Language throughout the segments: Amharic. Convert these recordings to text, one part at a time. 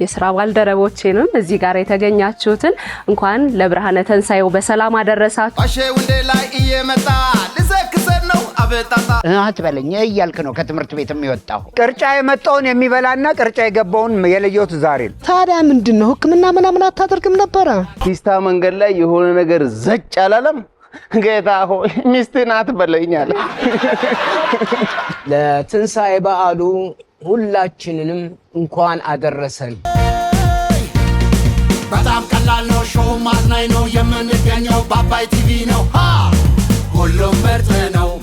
የሥራ ባልደረቦቼንም እዚህ ጋር የተገኛችሁትን እንኳን ለብርሃነ ተንሳኤው በሰላም አደረሳችሁ። አሸው እንደ ላይ እየመጣ ልዘክሰን ነው አበጣጣ አትበለኝ እያልክ ነው ከትምህርት ቤት የሚወጣው። ቅርጫ የመጣውን የሚበላና ቅርጫ የገባውን የለየውት ዛሬ ነው። ታዲያ ምንድነው ህክምና ምናምን አታደርግም ነበር? ፒስታ መንገድ ላይ የሆነ ነገር ዘጭ አላለም? ጌታ ሆይ ሚስትን አትበለኛል። ለትንሳኤ በዓሉ ሁላችንንም እንኳን አደረሰን። በጣም ቀላል ነው ሾው ማዝናኝ ነው የምንገኘው በአባይ ቲቪ ነው። ሁሉም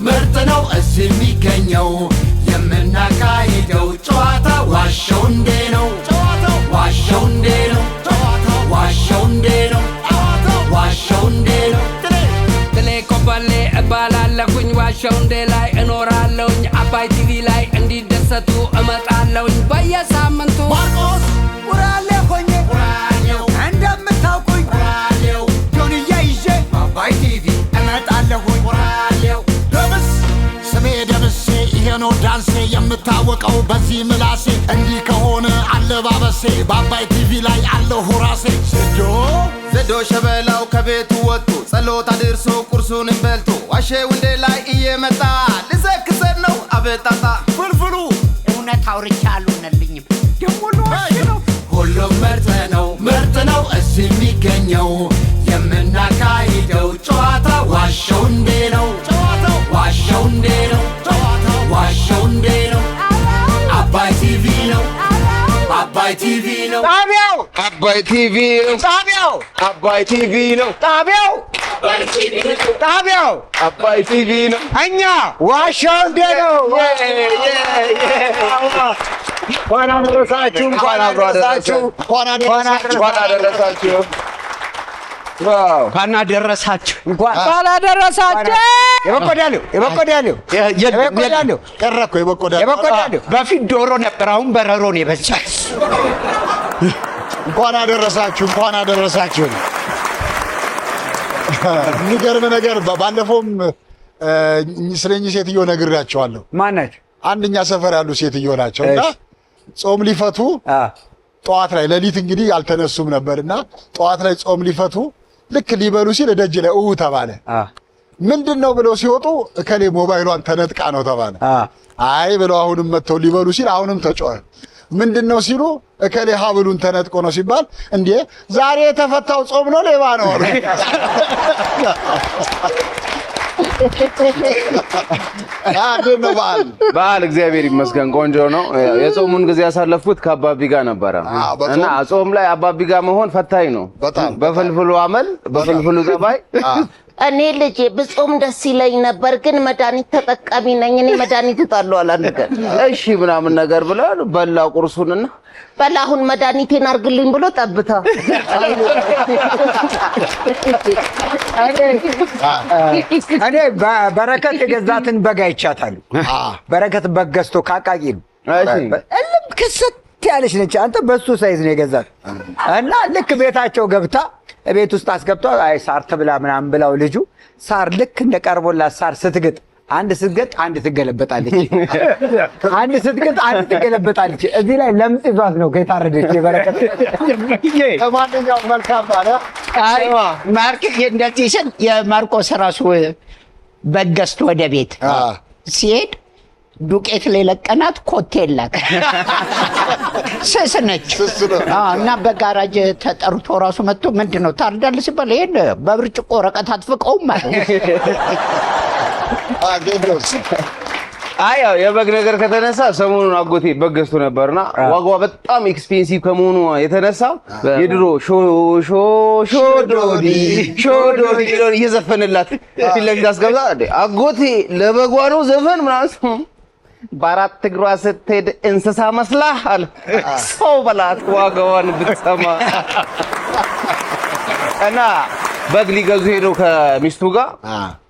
ምርጥ ነው እዚህ የሚገኘው የምናካሂደው ጨዋታ ዋሸው እንዴ ነው ዋሸው እንዴ ነው ዋሸው እንዴ ነው ዋሸው እንዴ ነው ትሌ ኮበሌ እባላለሁኝ ዋሸው እንዴ ላይ እኖራለሁኝ አባይ ቲቪ ላይ እንዲደሰቱ እመጣለሁኝ በየሳምንቱ ማርቆስ ቁራሌ ሆኜ ቁራሌው እንደምታውቁኝ ቁራሌው ጆንያ ይዤ አባይ ቲቪ እመጣለሁኝ ቁራሌው ደምስ ስሜ ደምሴ ይሄ ነው ዳንሴ የምታወቀው በዚህ ምላሴ እንዲህ ከሆነ አለባበሴ በአባይ ቲቪ ላይ አለሁ ራሴ ዘዶ ሸበላው ከቤቱ ወጥቶ ጸሎት አድርሶ ቁርሱን በልቶ ዋሸው እንደ ላይ እየመጣ ልዘክሰን ነው አበጣጣ ፍልፍሉ እውነት አውርቻለሁ ነልኝም ደሞ ነው ሁሉም ምርጥ ነው እዚህ የሚገኘው የምናካሂደው ጨዋታ ዋሸው እንዴ ነው ዋሸው እንዴ ነው ዋሸው እንዴ ነው አባይ ቲቪ ነው አባይ ቲቪ ነው ጣቢያው አባይ ቲቪ ነው ጣቢያው አባይ ቲቪ ነው ጣቢያው ጣቢያው አባይ ቲቪ ነው እኛ ዋሸው እንዴ ነው እንኳን አደረሳችሁ እንኳን አደረሳችሁ እንኳን አደረሳችሁ ዋው እንኳን አደረሳችሁ እንኳን አደረሳችሁ። የበቆዳሌው ቀረኮ የበቆዳሌው በፊት ዶሮ ነበር አሁን በረሮ ነው የበዛው። እንኳን አደረሳችሁ የሚገርም ነገር ባለፈውም ስለኝ ሴትዮ ነግራቸዋለሁ። ማናቸው? አንደኛ ሰፈር ያሉ ሴትዮ ናቸውና ጾም ሊፈቱ ጠዋት ላይ ሌሊት እንግዲህ አልተነሱም ነበርና ጠዋት ላይ ጾም ሊፈቱ ልክ ሊበሉ ሲል ደጅ ላይ ተባለ። ምንድነው ብለው ሲወጡ እከሌ ሞባይሏን ተነጥቃ ነው ተባለ። አይ ብለው አሁንም መተው ሊበሉ ሲል አሁንም ተጮኸ። ምንድነው ሲሉ እከሌ ሀብሉን ተነጥቆ ነው ሲባል እንዴ ዛሬ የተፈታው ጾም ነው ሌባ ነው አሉ። በዓል እግዚአብሔር ይመስገን ቆንጆ ነው። የጾሙን ጊዜ ያሳለፍኩት ከአባቢ ጋር ነበረ እና ጾም ላይ አባቢ ጋር መሆን ፈታኝ ነው። በፍልፍሉ አመል በፍልፍሉ ጸባይ እኔ ልጄ ብጾም ደስ ይለኝ ነበር ግን መድኃኒት ተጠቃሚ ነኝ እኔ መድኃኒት እጣለሁ አላልከ እሺ ምናምን ነገር ብለን በላ ቁርሱንና በላሁን መድኃኒቴን አርግልኝ ብሎ ጠብታ እኔ በረከት የገዛትን በግ አይቻታለሁ። በረከት በግ ገዝቶ ካቃቂ ነው እልም ክስት ያለች ነች። አንተ በሱ ሳይዝ ነው የገዛት እና ልክ ቤታቸው ገብታ ቤት ውስጥ አስገብቷ አይ ሳር ትብላ ምናምን ብላው ልጁ ሳር ልክ እንደቀርቦላት ሳር ስትግጥ አንድ ስትገጥ አንድ ትገለበጣለች አንድ ስትገጥ አንድ ትገለበጣለች። እዚህ ላይ ለምጽ ይዟት ነው ከታረደች በረከት ለማንኛውም መልካም ባለ አይ ማርክ እንደዚህ የማርቆስ ራሱ በገስት ወደ ቤት ሲሄድ ዱቄት ላይ ለቀናት ኮቴላት ስስነች እና በጋራጅ ተጠርቶ ራሱ መጥቶ ምንድነው ታርዳለህ ሲባል ይሄን በብርጭቆ ወረቀት አትፍቀውም ማለት አይ ያው የበግ ነገር ከተነሳ ሰሞኑን አጎቴ በግ ገዝቶ ነበርና ዋጋው በጣም ኤክስፔንሲቭ ከመሆኑ የተነሳ የድሮ ሾዶዲ እየዘፈነላት ለዚህ አስገብታ አጎቴ ለበጓ ነው ዘፈን ምናምን በአራት እግሯ ስትሄድ እንስሳ መስላህ አለ ሰው በላት ዋጋዋን ብትሰማ እና በግ ሊገዙ ሄደው ከሚስቱ ጋር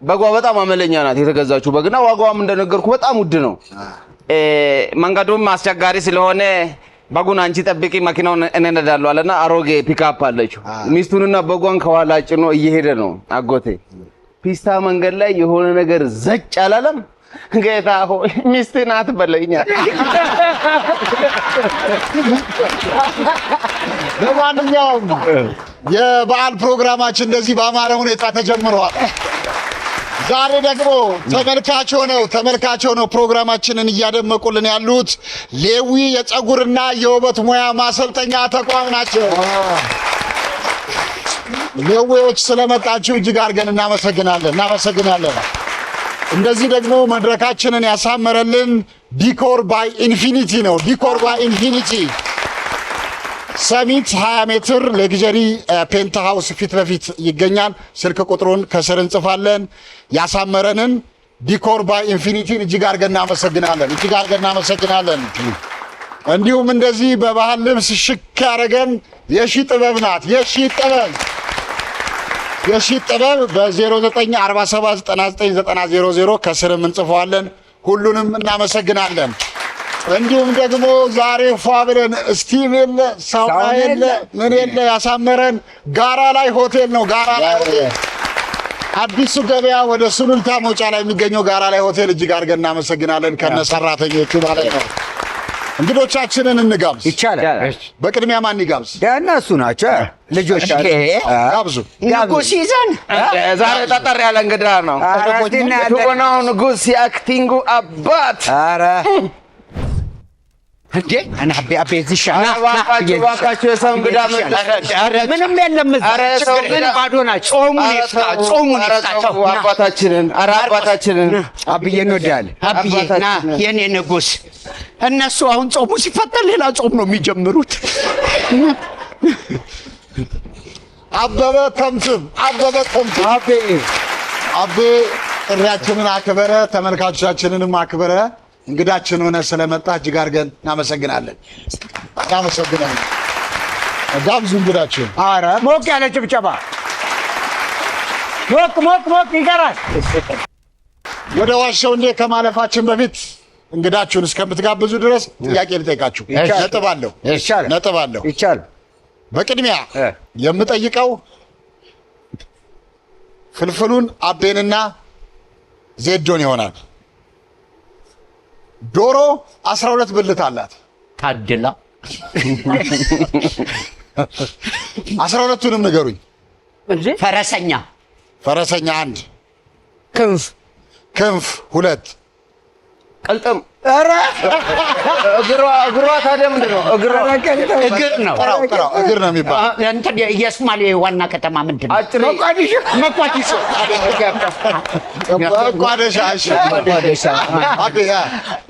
በጓ በጣም አመለኛ ናት የተገዛችው በግና ዋጋዋም እንደነገርኩ በጣም ውድ ነው። መንገዱም አስቸጋሪ ስለሆነ በጉን አንቺ ጠብቂ መኪናውን እኔ እነዳለሁ አለና አሮጌ ፒካፕ አለችው። ሚስቱንና በጓን ከኋላ ጭኖ እየሄደ ነው አጎቴ። ፒስታ መንገድ ላይ የሆነ ነገር ዘጭ አላለም? ጌታ ሆይ ሚስትህን አትበለኛል። ለማንኛውም የበዓል ፕሮግራማችን እንደዚህ በአማረ ሁኔታ ተጀምሯል። ዛሬ ደግሞ ተመልካች ሆነው ፕሮግራማችንን እያደመቁልን ያሉት ሌዊ የፀጉርና የውበት ሙያ ማሰልጠኛ ተቋም ናቸው። ሌዊዎች ስለመጣችሁ እጅግ አድርገን እናመሰግናለን። እንደዚህ ደግሞ መድረካችንን ያሳመረልን ዲኮር ባይ ኢንፊኒቲ ነው። ዲኮር ባይ ኢንፊኒቲ ሰሚት 20 ሜትር ሌግጀሪ ፔንት ሃውስ ፊት ለፊት ይገኛል። ስልክ ቁጥሩን ከስር እንጽፋለን። ያሳመረንን ዲኮር ባይ ኢንፊኒቲን እጅግ አድርገን እናመሰግናለን። እንዲሁም እንደዚህ በባህል ልብስ ሽክ ያደረገን የሺ ጥበብ ናት። የሺ ጥበብ በ0947999000 ከስርም እንጽፈዋለን። ሁሉንም እናመሰግናለን። እንዲሁም ደግሞ ዛሬ ፏ ብለን ስቲቭ የለ ሳውና የለ ምን የለ ያሳመረን ጋራ ላይ ሆቴል ነው። አዲሱ ገበያ ወደ ሱሉልታ መውጫ ላይ የሚገኘው ጋራ ላይ ሆቴል እጅግ አድርገን እናመሰግናለን። ከነሰራተኞቹ ማለት ነው። እንግዶቻችንን እንጋብዝ ይቻላል። በቅድሚያ ማን ይጋብዝ? እነሱ ናቸው ልጆች። ጋብዙ። ንጉስ ይዘን ዛሬ ጠጠር ያለ እንግዳ ነው። የትወናው ንጉስ የአክቲንጉ አባት እንዴ እና አቤ እዚህ እባካችሁ የሰው እንግዳ ምንም የለም። ችግር ግን ባዶ ናቸው። ጾሙን ይፍታቸው። አባታችንን አብዬ እንወዳለን። አብዬ ና የኔ ንጉስ። እነሱ አሁን ጾሙ ሲፈጠር ሌላ ጾም ነው የሚጀምሩት። አበበ ተምትም አቤ ጥሪያችንን አክበረ ተመልካቾቻችንንም አክበረ እንግዳችን ሆነ ስለመጣ እጅግ አድርገን እናመሰግናለን። ጋብዙ እንግዳችን። ኧረ ሞቅ ያለ ጭብጨባ ሞቅ ይገራል። ወደ ዋሻው እንዴ ከማለፋችን በፊት እንግዳችሁን እስከምትጋብዙ ድረስ ጥያቄ ልጠይቃችሁ። ነጥብ አለው። በቅድሚያ የምጠይቀው ፍልፍሉን አቤንና ዜዶን ይሆናል። ዶሮ 12 ብልት አላት። ታድላ 12ቱንም ንገሩኝ። ፈረሰኛ 1፣ ክንፍ 2፣ ቅልጥም። ኧረ እግሯ ታዲያ ምንድን ነው? እግር ነው። እግር ነው የሚባለው። እንትን የሶማሌ ዋና ከተማ ምንድን ነው?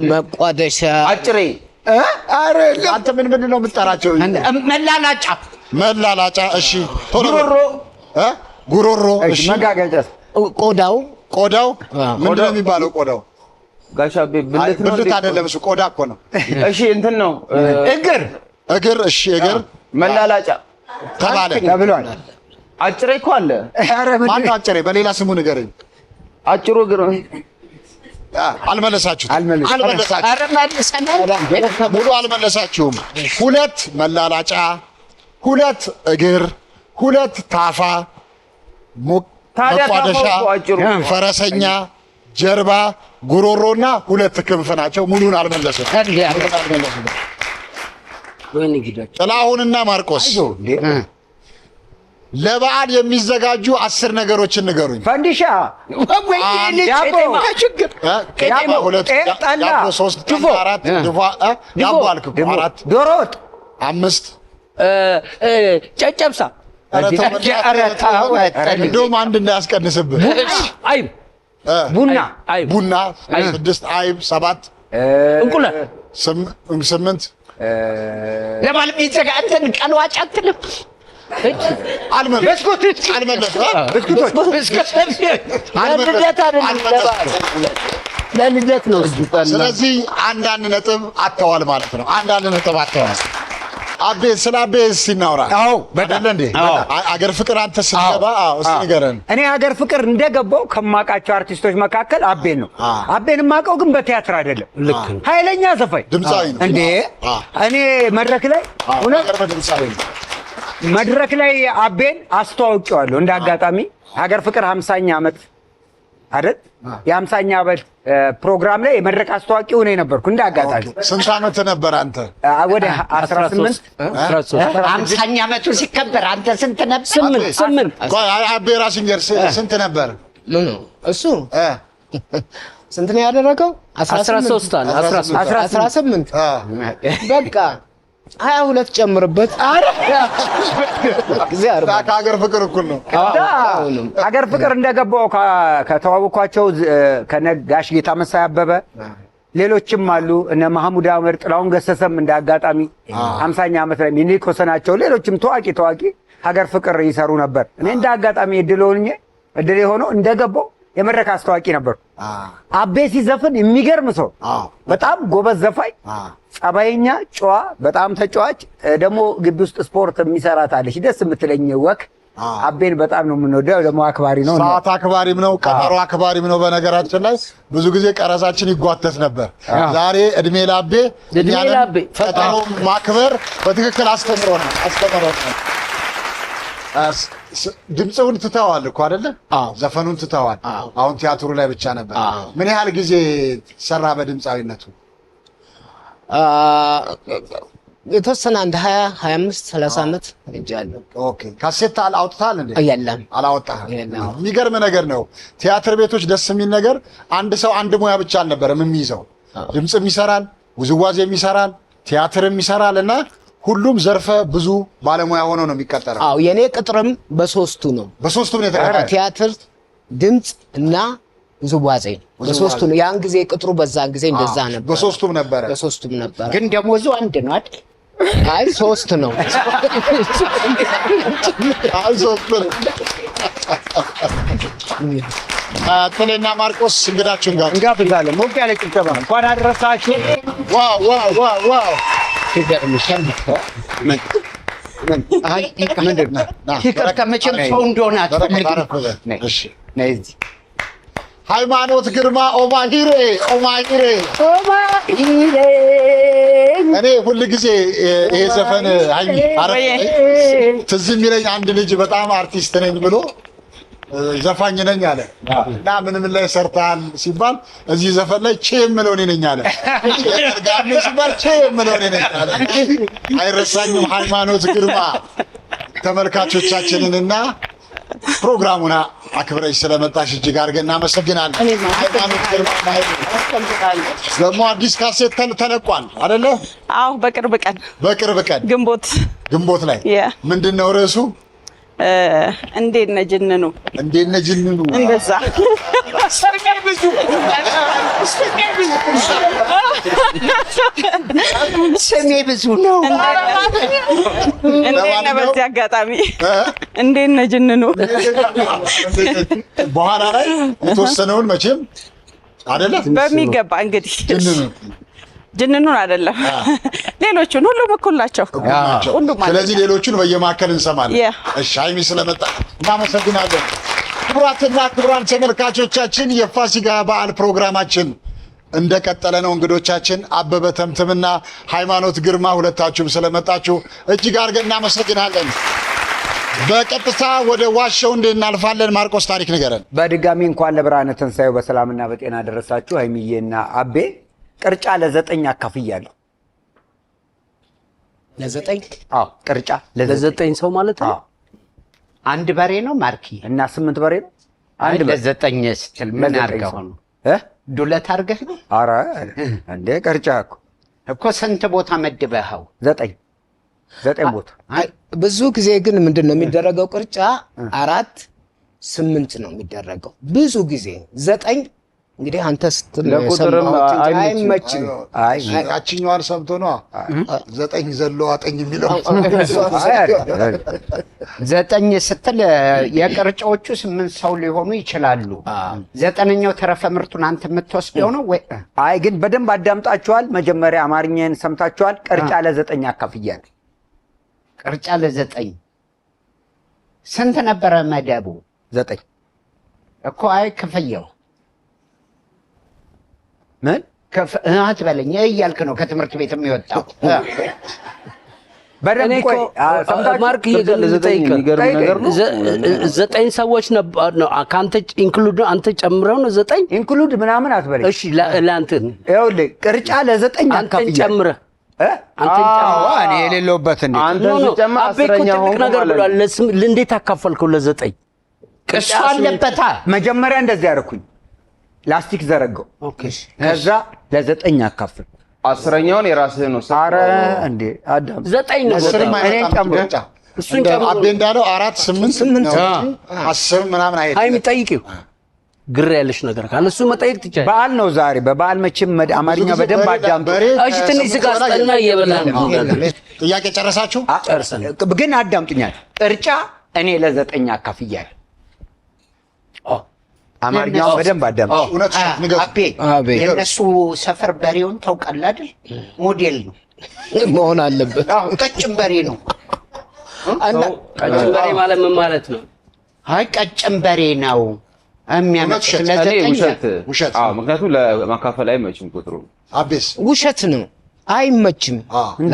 መቋደሻ አጭሬ። አንተ ምንድን ነው የምትጠራቸው? መላላጫ። እሺ። ጉሮሮ። እሺ። መጋገጫ። ቆዳው ምንድን ነው የሚባለው? ቆዳው ጋሻ ብልት አይደለም እሱ ቆዳ እኮ ነው። እሺ እንትን ነው እግር። እሺ እግር። መላላጫ ተብሏል። አጭሬ እኮ አለ። ማነው አጭሬ? በሌላ ስሙ ንገረኝ። አጭሩ እግር። አልመለሳችሁም። ሙሉ አልመለሳችሁም። 2 መላላጫ፣ 2 እግር፣ 2 ታፋ፣ መቋደሻ፣ ፈረሰኛ፣ ጀርባ፣ ጉሮሮና 2 ክንፍ ናቸው። ሙሉን አልመለሱም። ጥላሁንና ማርቆስ ለበዓል የሚዘጋጁ 10 ነገሮችን ንገሩኝ። ፈንዲሻ፣ ዳቦ፣ 3፣ 4 ዳቦ አልክ 4 ዶሮ ወጥ 5 ጨጨብሳ። እንደውም አንድ እንዳያስቀንስብህ። አይብ ቡና 6 አይብ 7 እንቁላል 8 ለማለት ይዘጋ እንትን ቀልዋጭ አትልም። ለልደት ነው። ስለዚህ አንዳንድ ነጥብ አጥተዋል ማለት ነው። አቤ ስለ አቤ ሲናወራ በደለ እንዴ አገር ፍቅር አንተ ስትገባ እስቲ ንገረን። እኔ አገር ፍቅር እንደገባው ከማውቃቸው አርቲስቶች መካከል አቤን ነው። አቤን የማውቀው ግን በቲያትር አይደለም። ኃይለኛ ዘፋኝ ድምጻዊ ነው እንዴ። እኔ መድረክ ላይ አቤን አስተዋውቄዋለሁ። እንደ አጋጣሚ ሀገር ፍቅር 50ኛ ዓመት አይደል? የ50ኛ ዓመት ፕሮግራም ላይ የመድረክ አስተዋቂ ሆነ ነበርኩ። እንዳጋጣሚ ስንት ዓመት ነበር አንተ? ወደ 18 50ኛ ዓመቱ ሲከበር አንተ ስንት ነበር? 8 ቆይ አቤ ራሲንገር ስንት ነበር? ምን እሱ ስንት ነው ያደረገው? 13 አለ 18 በቃ 22 ጨምርበት። ከሀገር ፍቅር እኩል ነው። ሀገር ፍቅር እንደገባው ከተዋወኳቸው ከነጋሽ ጌታ መሳይ አበበ ሌሎችም አሉ እነ መሐሙድ አህመድ ጥላሁን ገሰሰም እንዳጋጣሚ 50ኛ ዓመት ላይ ሚኒክ ወሰናቸው ሌሎችም ታዋቂ ሀገር ፍቅር ይሰሩ ነበር። እኔ እንዳጋጣሚ እድል የሆነው እንደገባው የመድረክ አስተዋቂ ነበር። አቤ ሲዘፍን የሚገርም ሰው በጣም ጎበዝ ዘፋኝ ጸባይኛ ጨዋ በጣም ተጫዋች ደግሞ ግቢ ውስጥ ስፖርት የሚሰራት አለች ደስ የምትለኝ ወክ አቤን በጣም ነው የምንወደው። ደግሞ አክባሪ ነው፣ ሰዓት አክባሪም ነው፣ ቀጠሮ አክባሪም ነው። በነገራችን ላይ ብዙ ጊዜ ቀረጻችን ይጓተት ነበር። ዛሬ እድሜ ላቤ ቀጠሮ ማክበር በትክክል አስተምሮናል። ድምፅውን ትተዋል እኮ አይደለ? ዘፈኑን ትተዋል። አሁን ቲያትሩ ላይ ብቻ ነበር። ምን ያህል ጊዜ ሰራ በድምፃዊነቱ? የተወሰነ አንድ 20 25 30 ዓመት እጃለሁ። ኦኬ። ካሴት አውጥታል እንዴ? የለም አላወጣህም። የሚገርም ነገር ነው። ቲያትር ቤቶች ደስ የሚል ነገር አንድ ሰው አንድ ሙያ ብቻ አልነበረም የሚይዘው። ድምፅም ይሰራል፣ ውዝዋዜም ይሰራል፣ ቲያትርም ይሰራል እና ሁሉም ዘርፈ ብዙ ባለሙያ ሆኖ ነው የሚቀጠረው። አዎ የኔ ቅጥርም በሶስቱ ነው። በሶስቱም ነው የተቀጠረው። ቲያትር፣ ድምፅ እና ውዝዋዜ በሶስቱ ነው። ያን ጊዜ ቅጥሩ በዛን ጊዜ እንደዛ ነበር። በሶስቱም ነበር። ግን ደሞዙ አንድ ነው አይደል? አይ 3 ነው። አይ 3 ነው። ጥሌና ማርቆስ እንግዳችሁን ጋር እንጋብዛለን። ሞቅ ያለ ጭብጨባ እንኳን አደረሳችሁ። ዋው ከመቼም ሰው እንደሆነ ሃይማኖት ግርማ ኦማሂሬ እኔ ሁል ጊዜ ይሄ ዘፈን ትዝ የሚለኝ አንድ ልጅ በጣም አርቲስት ነኝ ብሎ ዘፋኝ ነኝ አለ እና ምን ላይ ሰርታል ሲባል እዚህ ዘፈን ላይ ቼ የምለው እኔ ነኝ አለ። ጋር ሲባል ቼ የምለው እኔ ነኝ አለ። አይረሳኝም። ሃይማኖት ግርማ ተመልካቾቻችንንና ፕሮግራሙን አክብረሽ ስለመጣሽ እጅግ አድርገን እናመሰግናለን። ሃይማኖት ግርማ ደግሞ አዲስ ካሴት ተለቋል አይደለ? አዎ በቅርብ ቀን ግንቦት ላይ ምንድነው ርዕሱ? እንዴት ነህ ጅንኑ እንደዛ ስሜ ብዙ ነው። እንዴት ነህ በዚህ አጋጣሚ እንዴት ነህ ጅንኑ? በኋላ ላይ የተወሰነውን መቼም አይደለ በሚገባ እንግዲህ ጅንኑን አይደለም ሌሎቹን ሁሉም እኩል ናቸው። ስለዚህ ሌሎቹን በየማከል እንሰማለን። እሺ ሃይሚ ስለመጣ እናመሰግናለን። ክቡራትና ክቡራን ተመልካቾቻችን የፋሲካ በዓል ፕሮግራማችን እንደቀጠለ ነው። እንግዶቻችን አበበ ተምትምና ሃይማኖት ግርማ ሁለታችሁም ስለመጣችሁ እጅግ አድርገን እናመሰግናለን። በቀጥታ ወደ ዋሻው እናልፋለን። ማርቆስ ታሪክ ንገረን። በድጋሚ እንኳን ለብርሃነ ትንሣኤው በሰላምና በጤና ደረሳችሁ። ሃይሚዬና አቤ ቅርጫ ለ9 አካፍያለሁ። ለ9? አዎ ቅርጫ ለ9 ሰው ማለት ነው። አንድ በሬ ነው ማርኪ እና 8 በሬ ነው። አንድ ለ9 ስትል ምን አድርገው ነው? ዱለት አድርገህ ነው? ኧረ እንደ ቅርጫ እኮ ስንት ቦታ መድበኸው? 9 ቦታ። ብዙ ጊዜ ግን ምንድነው የሚደረገው? ቅርጫ 4 8 ነው የሚደረገው ብዙ ጊዜ 9 እንግዲህ አንተ ስትል ለቁጥርም አይመችም። አይ ያቺኛዋን ሰምቶ ነው 9 ዘሎ አጠኝ የሚለው 9 ስትል የቅርጫዎቹ 8 ሰው ሊሆኑ ይችላሉ። 9ኛው ተረፈ ምርቱን አንተ የምትወስደው ነው ወይ? አይ ግን በደንብ አዳምጣችኋል። መጀመሪያ አማርኛን ሰምታችኋል። ቅርጫ ለ9 አካፍያለሁ። ቅርጫ ለ9 ስንት ነበረ መደቡ? 9 እኮ አይ ክፍያው ምን አትበለኝ እያልክ ነው ከትምህርት ቤት የሚወጣው። በደንብ ቆይ ማርክ ዘጠኝ ሰዎች ነው ካንተ ኢንክሉድ አንተ ጨምረው ነው 9 ኢንክሉድ ምናምን አትበለኝ። እሺ ለአንተን ይኸውልህ ቅርጫ ለ9 አንተን ጨምረህ እኔ የሌለውበት እንዴ አንተ ሲጨምር አስረኛ ሆንኩ ነገር ብሏል። እንዴት አካፈልከው ለ9? ቅርጫ አለበታ። መጀመሪያ እንደዚህ ያደረኩኝ ላስቲክ ዘረጋው። ኦኬ ከዛ ለ9 አካፍል። አስረኛውን የራስህ ነው። ኧረ እንዴ አዳም 9 ነው። እኔ ጨምሮ እሱን ጨምሮ አቤ እንዳለው 4 8 10 ምናምን አይደለም። አይ የሚጠይቂው ግር ያለሽ ነገር ካለ እሱ መጠየቅ ትችላለህ። በዓል ነው ዛሬ። በበዓል መቼም አማርኛ በደንብ አዳምጡ። እሺ ትንሽ ስጋ አስጠና እየበላን ነው። ጥያቄ ጨረሳችሁ? ጨርሰን ግን አዳምጡኛል። ቅርጫ እኔ ለ9 አካፍያለሁ። አማርኛው በደንብ አዳምጡ። እውነት ንገሩ። አቤ የነሱ ሰፈር በሬውን ታውቃለህ አይደል? ሞዴል ነው መሆን አለበት። ቀጭን በሬ ነው። ቀጭን በሬ ማለት ምን ማለት ነው? አይ ቀጭን በሬ ነው የሚያመጣው ውሸት። ምክንያቱም ለማካፈል አይመችም ቁጥሩ። አቤስ ውሸት ነው፣ አይመችም።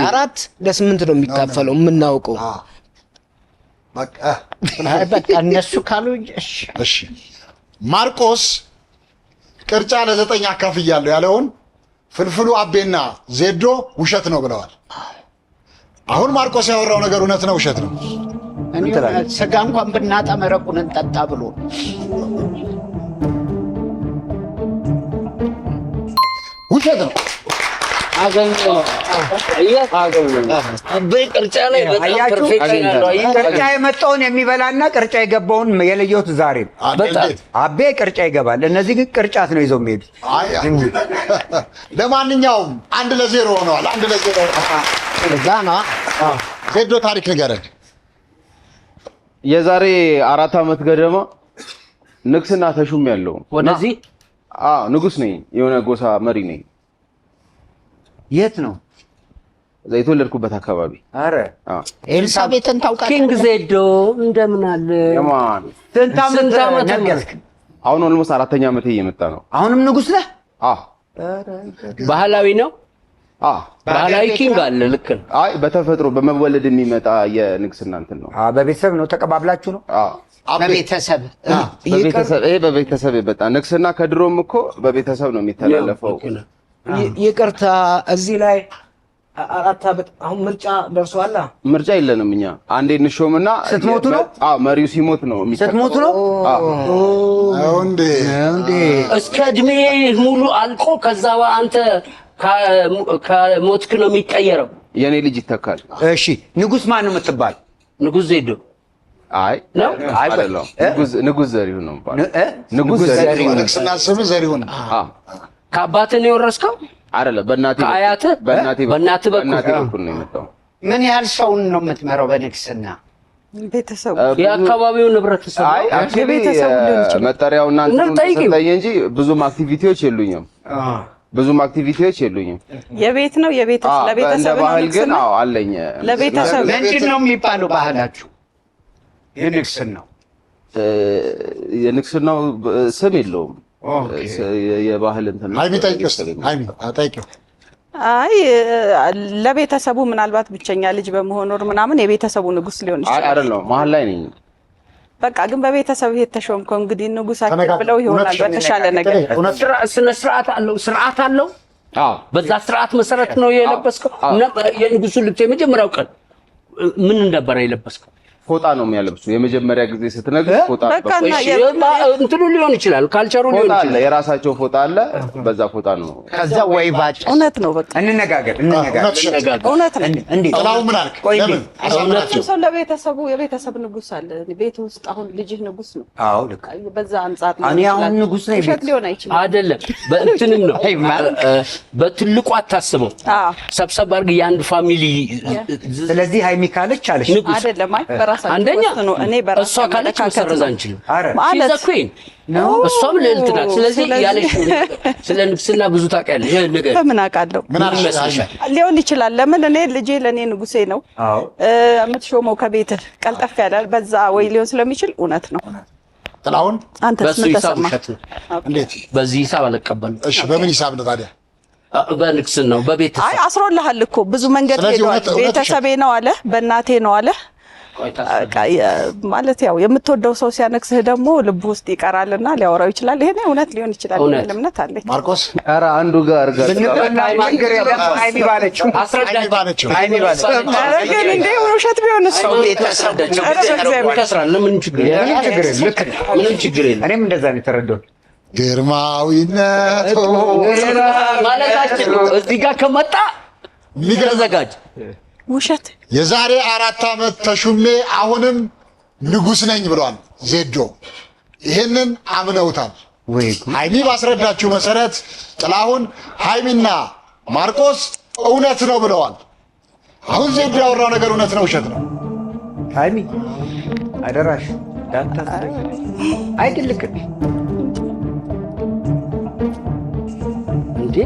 ለ4 ለ8 ነው የሚካፈለው የምናውቀው። በቃ እነሱ ካሉ እሺ። ማርቆስ ቅርጫ ለ9 አካፍያለሁ ያለውን ፍልፍሉ አቤና ዜዶ ውሸት ነው ብለዋል። አሁን ማርቆስ ያወራው ነገር እውነት ነው ውሸት ነው? ስጋ እንኳን ብናጣ መረቁን እንጠጣ ብሎ ውሸት ነው። ቅርጫ ላይ በጣም ፐርፌክሽን አለው። ቅርጫ የመጣውን የሚበላና ቅርጫ የገባውን የለየሁት ዛሬ ነው። አቤ ቅርጫ ይገባል፣ እነዚህ ግን ቅርጫት ነው ይዘው የሚሄዱት። ለማንኛውም 1-0 ሆነዋል። 1-0 እዛ ነው። ዜዶ ታሪክ ንገረን። የዛሬ 4 ዓመት ገደማ ንግስና ተሹም ያለው ወደዚህ ንጉስ ነኝ፣ የሆነ ጎሳ መሪ ነኝ። የት ነው? የተወለድኩበት አካባቢ። አረ ኤልሳቤጥን ታውቃለህ? ኪንግ ዜዶ እንደምን አለ? የማን ስንት ዓመት ነገርክ? አሁን ኦልሞስት 4ኛ ዓመቴ እየመጣ ነው። አሁንም ንጉስ ነህ? ባህላዊ ነው። ባህላዊ ኪንግ አለ። ልክ ነው። አይ በተፈጥሮ በመወለድ የሚመጣ የንግስና እንትን ነው። በቤተሰብ ነው ተቀባብላችሁ ነው? በቤተሰብ በቤተሰብ የመጣ ንግስና ከድሮም እኮ በቤተሰብ ነው የሚተላለፈው። ይቅርታ እዚህ ላይ 4 ዓመት አሁን ምርጫ ደርሷል። ምርጫ የለንም እኛ። አንዴ እንሾምና ስትሞቱ ነው? መሪው ሲሞት ነው ስትሞቱ ነው? እንዴ እስከ እድሜ ሙሉ አልቆ ከዛ አንተ ከሞትክ ነው የሚቀየረው። የኔ ልጅ ይተካል። እሺ ንጉስ ማን ነው የምትባል? ንጉስ ዜዶ። አይ ነው አይደለም። ንጉስ ዘሪሁን ነው ባል። ንጉስ ዘሪሁን ንግስና ስም ዘሪሁን። ከአባትህ ነው የወረስከው? አይደለም በእናቴ ከአያትህ በእናትህ በኩል ነው የመጣው። ምን ያህል ሰውን ነው የምትመራው በንግስና? ቤተሰቡ የአካባቢውን ህብረተሰብ። አይ የቤተሰቡ ሊሆን ይችላል። መጠሪያውና እንትን እንጂ ብዙም አክቲቪቲዎች የሉኝም። የቤት ነው የቤተሰብ ለቤተሰብ እንደ ባህል ግን አለኝ። ለቤተሰብ ምንድን ነው የሚባለው ባህላችሁ? የንግስናው የንግስናው ስም የለውም። የባህል እንትን ነው። ጠይቂው። አይ ለቤተሰቡ ምናልባት ብቸኛ ልጅ በመሆኑ ምናምን የቤተሰቡ ንጉስ ሊሆን ይችላል። አይደለም መሀል ላይ ነኝ። በቃ ግን በቤተሰብ የተሾምከው እንግዲህ ንጉሳችን ብለው ይሆናል በተሻለ ነገር። ስነ ስርዓት አለው። በዛ ስርዓት መሰረት ነው የለበስከው። የንጉሱ ልብስ የመጀመሪያው ቀን ምን ነበር የለበስከው? ፎጣ ነው የሚያለብሱ። የመጀመሪያ ጊዜ ስትነግስ ፎጣ እንትኑ ሊሆን ይችላል፣ ካልቸሩ ሊሆን ይችላል። የራሳቸው ፎጣ አለ። በዛ ፎጣ ነው። ከዛ ወይ ባጭ እውነት ነው። በቃ እንነጋገር። እውነት ነው። እንዴ ጥላው ምን አልክ? ለምን ሰው ለቤተሰቡ የቤተሰብ ንጉስ አለ። ቤት ውስጥ አሁን ልጅህ ንጉስ ነው። አዎ ልክ። በዛ አንጻር ነው። እኔ አሁን ንጉስ ነኝ ቤት ሊሆን አይችልም። አይደለም በእንትንም ነው። በትልቁ አታስበው። ሰብሰብ አድርግ የአንድ ፋሚሊ። ስለዚህ ሃይሚ ካለች አለች አይደለም። አይ በራሳቸው አንደኛ ነው። እኔ እሷ ካለች መሰረዝ አንችልም። ማለት ኩዊን ነው። እሷም ልዕልት ናት። ስለዚህ ያለች ስለ ንግስና ብዙ ታውቂያለሽ። ነገር በምን አውቃለሁ? ሊሆን ይችላል። ለምን እኔ ልጄ ለኔ ንጉሴ ነው። የምትሾመው ከቤት ቀልጠፍ ያለ በዛ ወይ ሊሆን ስለሚችል እውነት ነው። ጥላውን አንተስ ምን ተሰማ? እንዴት በዚህ ሂሳብ አልቀበልም። እሺ በምን ሂሳብ ነው ታዲያ? በንግስናው በቤተሰብ አይ አስሮልሃል እኮ ብዙ መንገድ ሄዷል። ቤተሰቤ ነው አለ፣ በእናቴ ነው አለ። ማለት ያው የምትወደው ሰው ሲያነግስህ ደግሞ ልብ ውስጥ ይቀራልና ሊያወራው ይችላል። ይሄ እውነት ሊሆን ይችላል። እምነት አለኝ። ማርቆስ ኧረ አንዱ ጋር ግን እንደ ውሸት ቢሆንስ ምንም ችግር የለም። እኔም እንደዛ ነው የተረዳሁት። ግርማዊነቱ ማለታችን እዚህ ጋር ከመጣ ተዘጋጅ። ውሸት የዛሬ 4 ዓመት ተሹሜ አሁንም ንጉስ ነኝ ብሏል ዜዶ። ይሄንን አምነውታል። ሃይሚ ባስረዳችሁ መሰረት ጥላሁን፣ ሃይሚና ማርቆስ እውነት ነው ብለዋል። አሁን ዜዶ ያወራው ነገር እውነት ነው ውሸት ነው? ሃይሚ አደራሽ ዳታስ አይደልክም እንዴ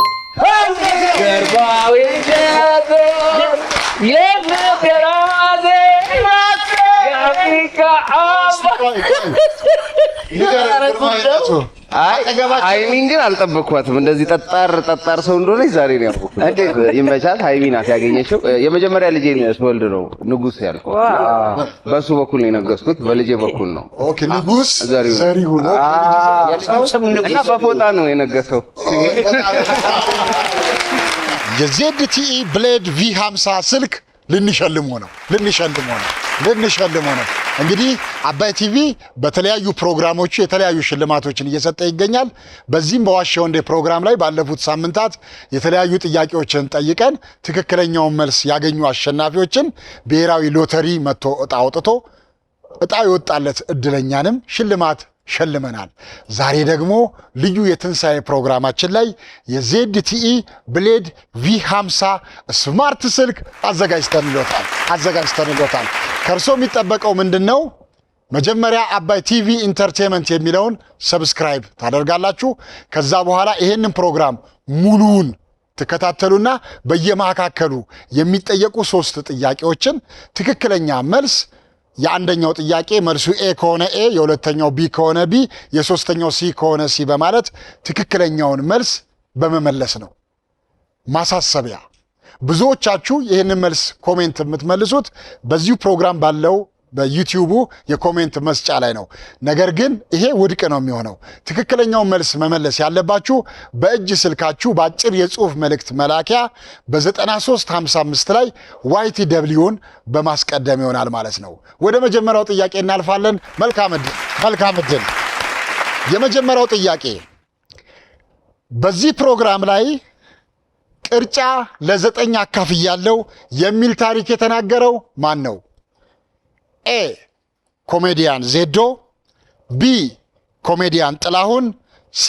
ገርባዊ ጀቶ የምትራዜ ያፊካ ሃይሚን ግን አልጠበቅኳትም። እንደዚህ ጠጣር ሰው እንደሆነች ዛሬ ነው ያወቅሁት። ይመቻት። ሃይሚ ናት ያገኘችው። የመጀመሪያ ልጄ ስወልድ ነው ንጉስ ያልኩት። በሱ በኩል ነው የነገስኩት፣ በልጄ በኩል ነው። ኦኬ ንጉስ ዘሪሁን እና በፎጣ ነው የነገሰው። የዜድቲኢ ብሌድ V50 ስልክ ልንሸልሞ ነው። እንግዲህ አባይ ቲቪ በተለያዩ ፕሮግራሞቹ የተለያዩ ሽልማቶችን እየሰጠ ይገኛል። በዚህም በዋሻው እንደ ፕሮግራም ላይ ባለፉት ሳምንታት የተለያዩ ጥያቄዎችን ጠይቀን ትክክለኛውን መልስ ያገኙ አሸናፊዎችን ብሔራዊ ሎተሪ መጥቶ እጣ አውጥቶ እጣው የወጣለት እድለኛንም ሽልማት ሸልመናል። ዛሬ ደግሞ ልዩ የትንሳኤ ፕሮግራማችን ላይ የዜድቲኢ ብሌድ V50 ስማርት ስልክ አዘጋጅተንሎታል። ከእርሶ የሚጠበቀው ምንድነው? መጀመሪያ አባይ ቲቪ ኢንተርቴንመንት የሚለውን ሰብስክራይብ ታደርጋላችሁ። ከዛ በኋላ ይሄንን ፕሮግራም ሙሉውን ትከታተሉና በየመካከሉ የሚጠየቁ 3 ጥያቄዎችን ትክክለኛ መልስ የአንደኛው ጥያቄ መልሱ ኤ ከሆነ ኤ፣ የሁለተኛው ቢ ከሆነ ቢ፣ የሶስተኛው ሲ ከሆነ ሲ በማለት ትክክለኛውን መልስ በመመለስ ነው። ማሳሰቢያ፣ ብዙዎቻችሁ ይህንን መልስ ኮሜንት የምትመልሱት በዚሁ ፕሮግራም ባለው በዩቲዩቡ የኮሜንት መስጫ ላይ ነው። ነገር ግን ይሄ ውድቅ ነው የሚሆነው። ትክክለኛውን መልስ መመለስ ያለባችሁ በእጅ ስልካችሁ በአጭር የጽሑፍ መልእክት መላኪያ በ9355 ላይ YTWን በማስቀደም ይሆናል ማለት ነው። ወደ መጀመሪያው ጥያቄ እናልፋለን። መልካም ዕድል። የመጀመሪያው ጥያቄ በዚህ ፕሮግራም ላይ ቅርጫ ለ9 አካፍያለሁ የሚል ታሪክ የተናገረው ማን ነው? ኤ ኮሜዲያን ዜዶ፣ ቢ ኮሜዲያን ጥላሁን፣ ሲ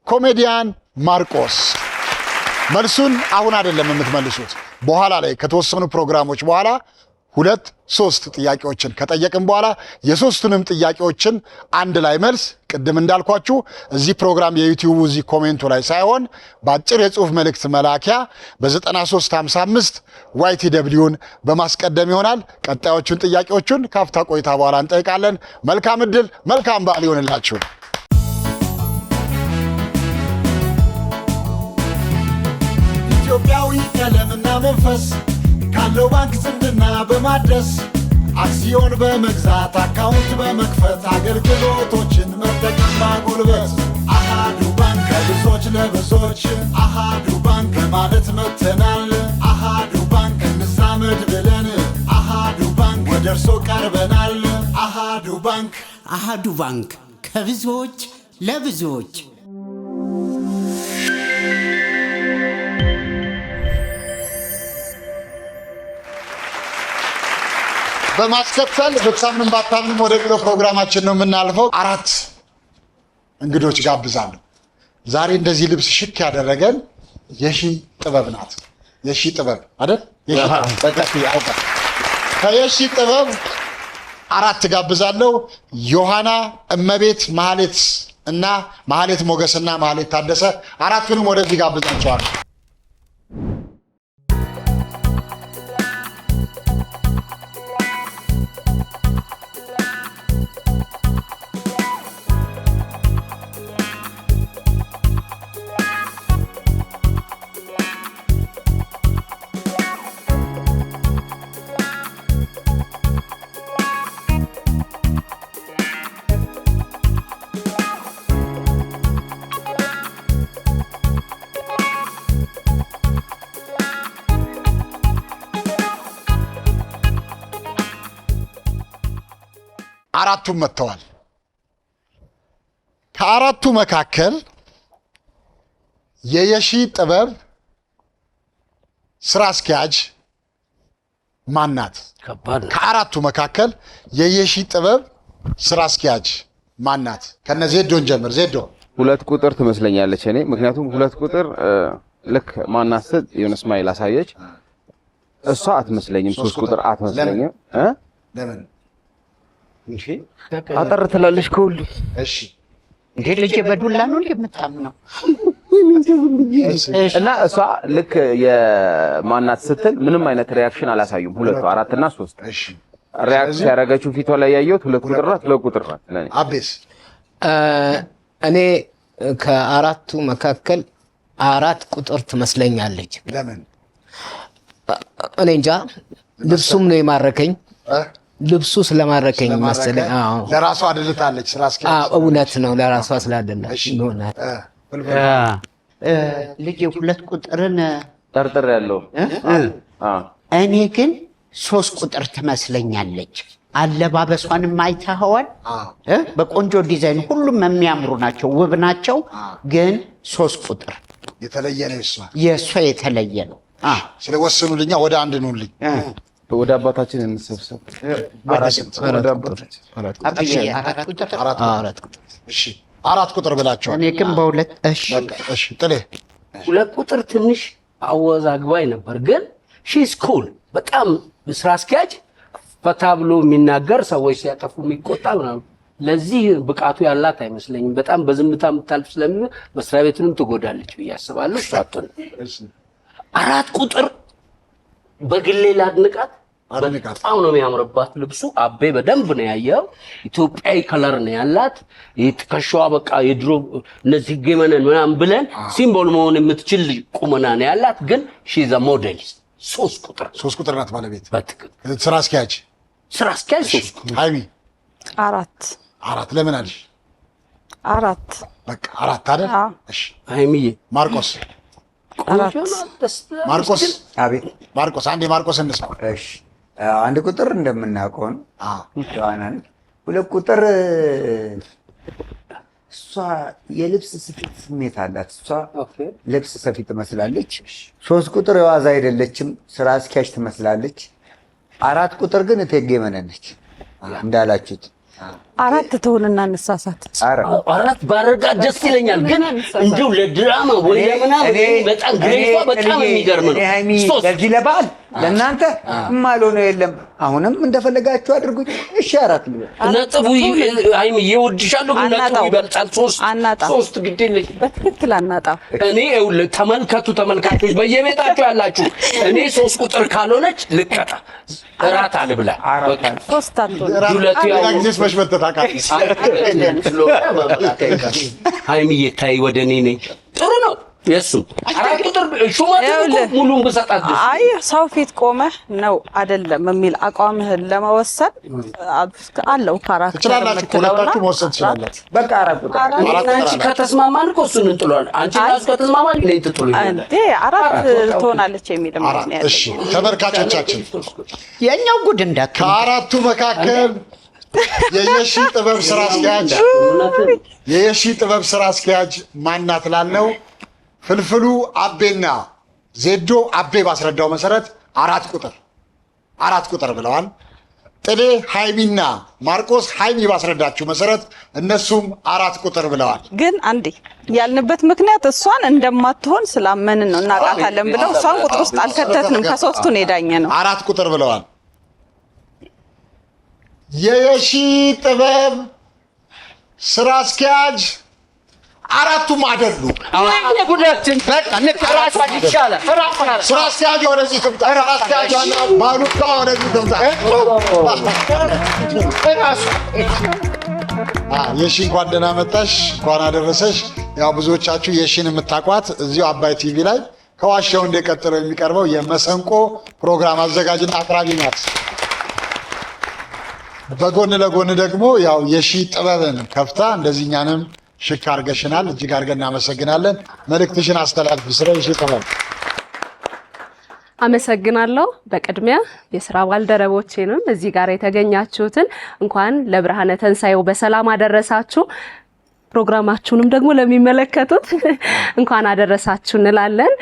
ኮሜዲያን ማርቆስ። መልሱን አሁን አይደለም የምትመልሱት፣ በኋላ ላይ ከተወሰኑ ፕሮግራሞች በኋላ 2-3 ጥያቄዎችን ከጠየቅን በኋላ የሶስቱንም ጥያቄዎችን አንድ ላይ መልስ ቅድም እንዳልኳችሁ እዚህ ፕሮግራም የዩቲዩብ እዚህ ኮሜንቱ ላይ ሳይሆን በአጭር የጽሑፍ መልእክት መላኪያ በ9355 YTWን በማስቀደም ይሆናል። ቀጣዮቹን ጥያቄዎቹን ካፍታ ቆይታ በኋላ እንጠይቃለን። መልካም ዕድል፣ መልካም በዓል ይሆንላችሁ። ኢትዮጵያዊ ቀለምና መንፈስ ካለው ባንክ ዝምድና በማድረስ አክሲዮን በመግዛት አካውንት በመክፈት አገልግሎቶችን መጠቀም ማጎልበት አሃዱ ባንክ ከብዙዎች ለብዙዎች አሃዱ ባንክ በማለት መተናል። አሃዱ ባንክ እንዛመድ ብለን አሃዱ ባንክ ወደ እርሶ ቀርበናል። አሃዱ ባንክ ከብዙዎች ለብዙዎች። በማስከተል ብታምንም ባታምንም ወደ ቢሮ ፕሮግራማችን ነው የምናልፈው። 4 እንግዶች ጋብዛለሁ። ዛሬ እንደዚህ ልብስ ሽክ ያደረገን የሺ ጥበብ ናት። የሺ ጥበብ አይደል? ከየሺ ጥበብ 4 ጋብዛለሁ። ዮሐና፣ እመቤት፣ ማህሌት እና ማህሌት ሞገስና ማህሌት ታደሰ 4ቱንም ወደዚህ ጋብዛቸዋለሁ። አራቱም መጥተዋል። ከአራቱ መካከል የየሺ ጥበብ ስራ አስኪያጅ ማናት? ከአራቱ መካከል የየሺ ጥበብ ስራ አስኪያጅ ማናት? ከነ ዜዶን ጀምር። ዜዶ 2 ቁጥር ትመስለኛለች እኔ። ምክንያቱም 2 ቁጥር ልክ ማናት የሆነ ስማይል አሳየች። እሷ አትመስለኝም። 3 ቁጥር አትመስለኝም። ለምን? እሺ አጠር ትላለች ከሁሉ። እሺ እንዴ ልጅ በዱላ ነው እንደምታምነው እና እሷ ልክ የማናት ስትል ምንም አይነት ሪያክሽን አላሳዩም። 2 4 እና 3 እሺ ሪያክት ያደረገችው ፊቷ ላይ ያየሁት 2 ቁጥር ናት። 2 ቁጥር ናት ለኔ። አቤስ እኔ ከአራቱ መካከል 4 ቁጥር ትመስለኛለች። ለምን? እኔ እንጃ ልብሱም ነው የማረከኝ። ልብሱ ስለማረከኝ መሰለኝ። አዎ ለራሷ አድልታለች ስራ አስኪያጅ። እውነት ነው ለራሷ ስላደላች ይሆናል። ልጅ 2 ቁጥርን ጠርጥር ያለው እኔ ግን 3 ቁጥር ትመስለኛለች። አለባበሷንም አይተኸዋል? በቆንጆ ዲዛይን ሁሉም የሚያምሩ ናቸው፣ ውብ ናቸው። ግን 3 ቁጥር የተለየ ነው። የእሷ የተለየ ነው። ስለወሰኑልኛ ወደ አንድ ነውልኝ። ወደ አባታችን እንሰብሰብ። አራት ቁጥር ብላችኋል። እኔ ግን በሁለት። እሺ ጥሌ 2 ቁጥር ትንሽ አወዛግባኝ ነበር፣ ግን ሺስ ኩል በጣም ስራ አስኪያጅ ፈታ ብሎ የሚናገር ሰዎች ሲያጠፉ የሚቆጣ ምናምን ለዚህ ብቃቱ ያላት አይመስለኝም። በጣም በዝምታ የምታልፍ ስለሚሆን መስሪያ ቤቱንም ትጎዳለች ብዬ አስባለሁ። ሻቱን 4 ቁጥር በግሌ ላድንቃት። በጣም ነው የሚያምርባት ልብሱ። አቤ በደንብ ነው ያየው። ኢትዮጵያዊ ከለር ነው ያላት። የትከሻዋ በቃ የድሮ እነዚህ ገመነን ምናምን ብለን ሲምቦል መሆን የምትችል ቁመና ነው ያላት። ግን ሺ ዘ ሞዴል 3 ቁጥር ናት ባለቤት። በትክክል ስራ አስኪያጅ 3 ቁጥር። ሃይሚ 4 ለምን አልሽ? 4 በቃ 4 አይደል? እሺ ሃይሚዬ ማርቆስ አቤት ማርቆስ አንዴ ማርቆስ እንስማ። እሺ 1 ቁጥር እንደምናውቀው ነው። ዋናን 2 ቁጥር እሷ የልብስ ስፌት ስሜት አላት። እሷ ልብስ ሰፊ ትመስላለች። 3 ቁጥር የዋዛ አይደለችም፣ ስራ አስኪያጅ ትመስላለች። 4 ቁጥር ግን እቴጌ መነን ነች እንዳላችሁት። 4 ትሆንና እንሳሳት። 4 ባረጋ ደስ ይለኛል፣ ግን እንደው ለድራማ ወይ ለምናምን በጣም ግሬቷ በጣም የሚገርም ነው። ለዚህ ለበዓል ለእናንተ የማልሆነው የለም። አሁንም እንደፈለጋችሁ አድርጉኝ። እሺ 4 ነጥቡ አይም ይወድሻለሁ፣ ግን ነጥቡ ይበልጣል። 3 ግድ የለሽ በትክክል አናጣም። እኔ ተመልከቱ፣ ተመልካቾች በየቤታችሁ ያላችሁ፣ እኔ 3 ቁጥር ካልሆነች ልቀጣ እራት አልብላ። 3 አትሆን ሁለቱ ያው ሃይሚዬ ታይ ወደ እኔ ነኝ። ጥሩ ነው የሱ 4 ቁጥር ሹመት ሙሉን ብሰጣት። አይ ሰው ፊት ቆመህ ነው አይደለም የሚል አቋምህን ለመወሰን አለው። ካራክተር ትችላላችሁ፣ ሁለታችሁ መወሰን ትችላላችሁ። በቃ 4 ቁጥር አንቺ ከተስማማን እኮ እሱን እንጥሏል። አንቺ ራስ ከተስማማን እኔ ትጥሉ እንዴ 4 ትሆናለች የሚል ማለት ነው። እሺ ተመልካቾቻችን የኛው ጉድ እንዳት ከአራቱ መካከል የየሺ ጥበብ ስራ አስኪያጅ ማናት ላልነው ፍልፍሉ አቤና ዜዶ አቤ ባስረዳው መሰረት 4 ቁጥር ብለዋል። ጥሌ ሃይሚና ማርቆስ ሃይሚ ባስረዳችሁ መሰረት እነሱም 4 ቁጥር ብለዋል። ግን አንዴ ያልንበት ምክንያት እሷን እንደማትሆን ስላመንን ነው። እናውቃታለን ብለው እሷን ቁጥር ውስጥ አልከተትንም። ከ3ቱ ነው የዳኘ ነው። 4 ቁጥር ብለዋል። የየሺ ጥበብ ስራ አስኪያጅ 4ቱም አይደሉ። ጉዳችን በቃ ንቀራሽ ይቻላል። ስራ አስኪያጅ ወደዚህ ትምጣ። ስራ አስኪያጅ ባሉካ ወደዚህ ትምጣ። የሺ እንኳን ደህና መጣሽ፣ እንኳን አደረሰሽ። ያው ብዙዎቻችሁ የሺን የምታቋት እዚሁ አባይ ቲቪ ላይ ከዋሻው እንደቀጠለው የሚቀርበው የመሰንቆ ፕሮግራም አዘጋጅና አቅራቢ ናት። በጎን ለጎን ደግሞ ያው የሺ ጥበብን ከፍታ እንደዚህኛንም ሽክ አድርገሽናል። እጅግ አድርገን እናመሰግናለን። መልእክትሽን አስተላልፍ። ስለ የሺ ጥበብ አመሰግናለሁ። በቅድሚያ የሥራ ባልደረቦቼንም እዚህ ጋር የተገኛችሁትን እንኳን ለብርሃነ ትንሣኤው በሰላም አደረሳችሁ። ፕሮግራማችሁንም ደግሞ ለሚመለከቱት እንኳን አደረሳችሁ እንላለን።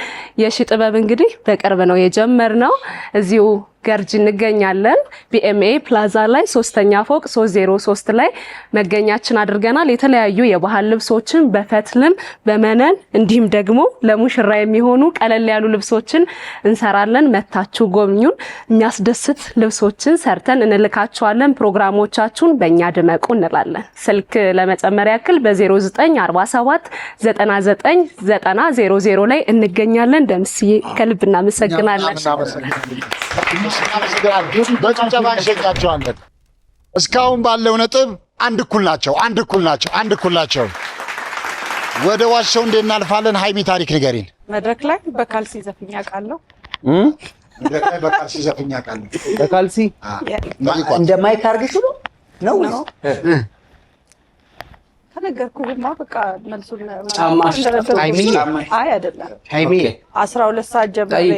የሺ ጥበብ እንግዲህ በቅርብ ነው የጀመርነው። እዚሁ ገርጂ እንገኛለን። ቢኤምኤ ፕላዛ ላይ 3ኛ ፎቅ 303 ላይ መገኛችን አድርገናል። የተለያዩ የባህል ልብሶችን በፈትልም በመነን እንዲሁም ደግሞ ለሙሽራ የሚሆኑ ቀለል ያሉ ልብሶችን እንሰራለን። መታችሁ ጎብኙን። የሚያስደስት ልብሶችን ሰርተን እንልካችኋለን። ፕሮግራሞቻችሁን በእኛ ድመቁ እንላለን። ስልክ ለመጨመር ያክል በ0947 999000 ላይ እንገኛለን። ደምስዬ ከልብ እናመሰግናለን። በጭብጨባ እንሸኛቸዋለን። እስካሁን ባለው ነጥብ አንድ እኩል ናቸው። ወደ ዋሻው እንዴት እናልፋለን? ሃይሚ ታሪክ ንገሪን። መድረክ ላይ በካልሲ ዘፍኛ ቃለሁ። በካልሲ እንደማይክ አድርገሽ ነው ከነገርኩህማ በቃ መልሱን ጫማሽ አይ አይደለም 12 ሰዓት ጀምሬ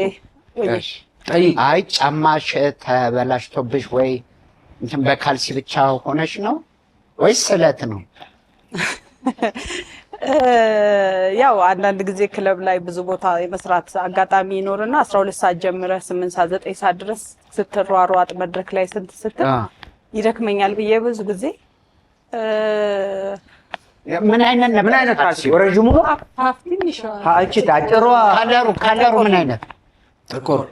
አይ ጫማሽ ተበላሽቶብሽ ወይ እንትን በካልሲ ብቻ ሆነሽ ነው ወይስ ስለት ነው? ያው አንዳንድ ጊዜ ክለብ ላይ ብዙ ቦታ የመስራት አጋጣሚ ይኖርና 12 ሰዓት ጀምረህ 8 ሰዓት 9 ሰዓት ድረስ ስትሯሯጥ መድረክ ላይ ስትል ይደክመኛል ብዬ ብዙ ጊዜ ምን አይነት ካልሲ ረጅሙ ነው ትንሽ አጭሯ ካለሩ ምን አይነት ጥቁር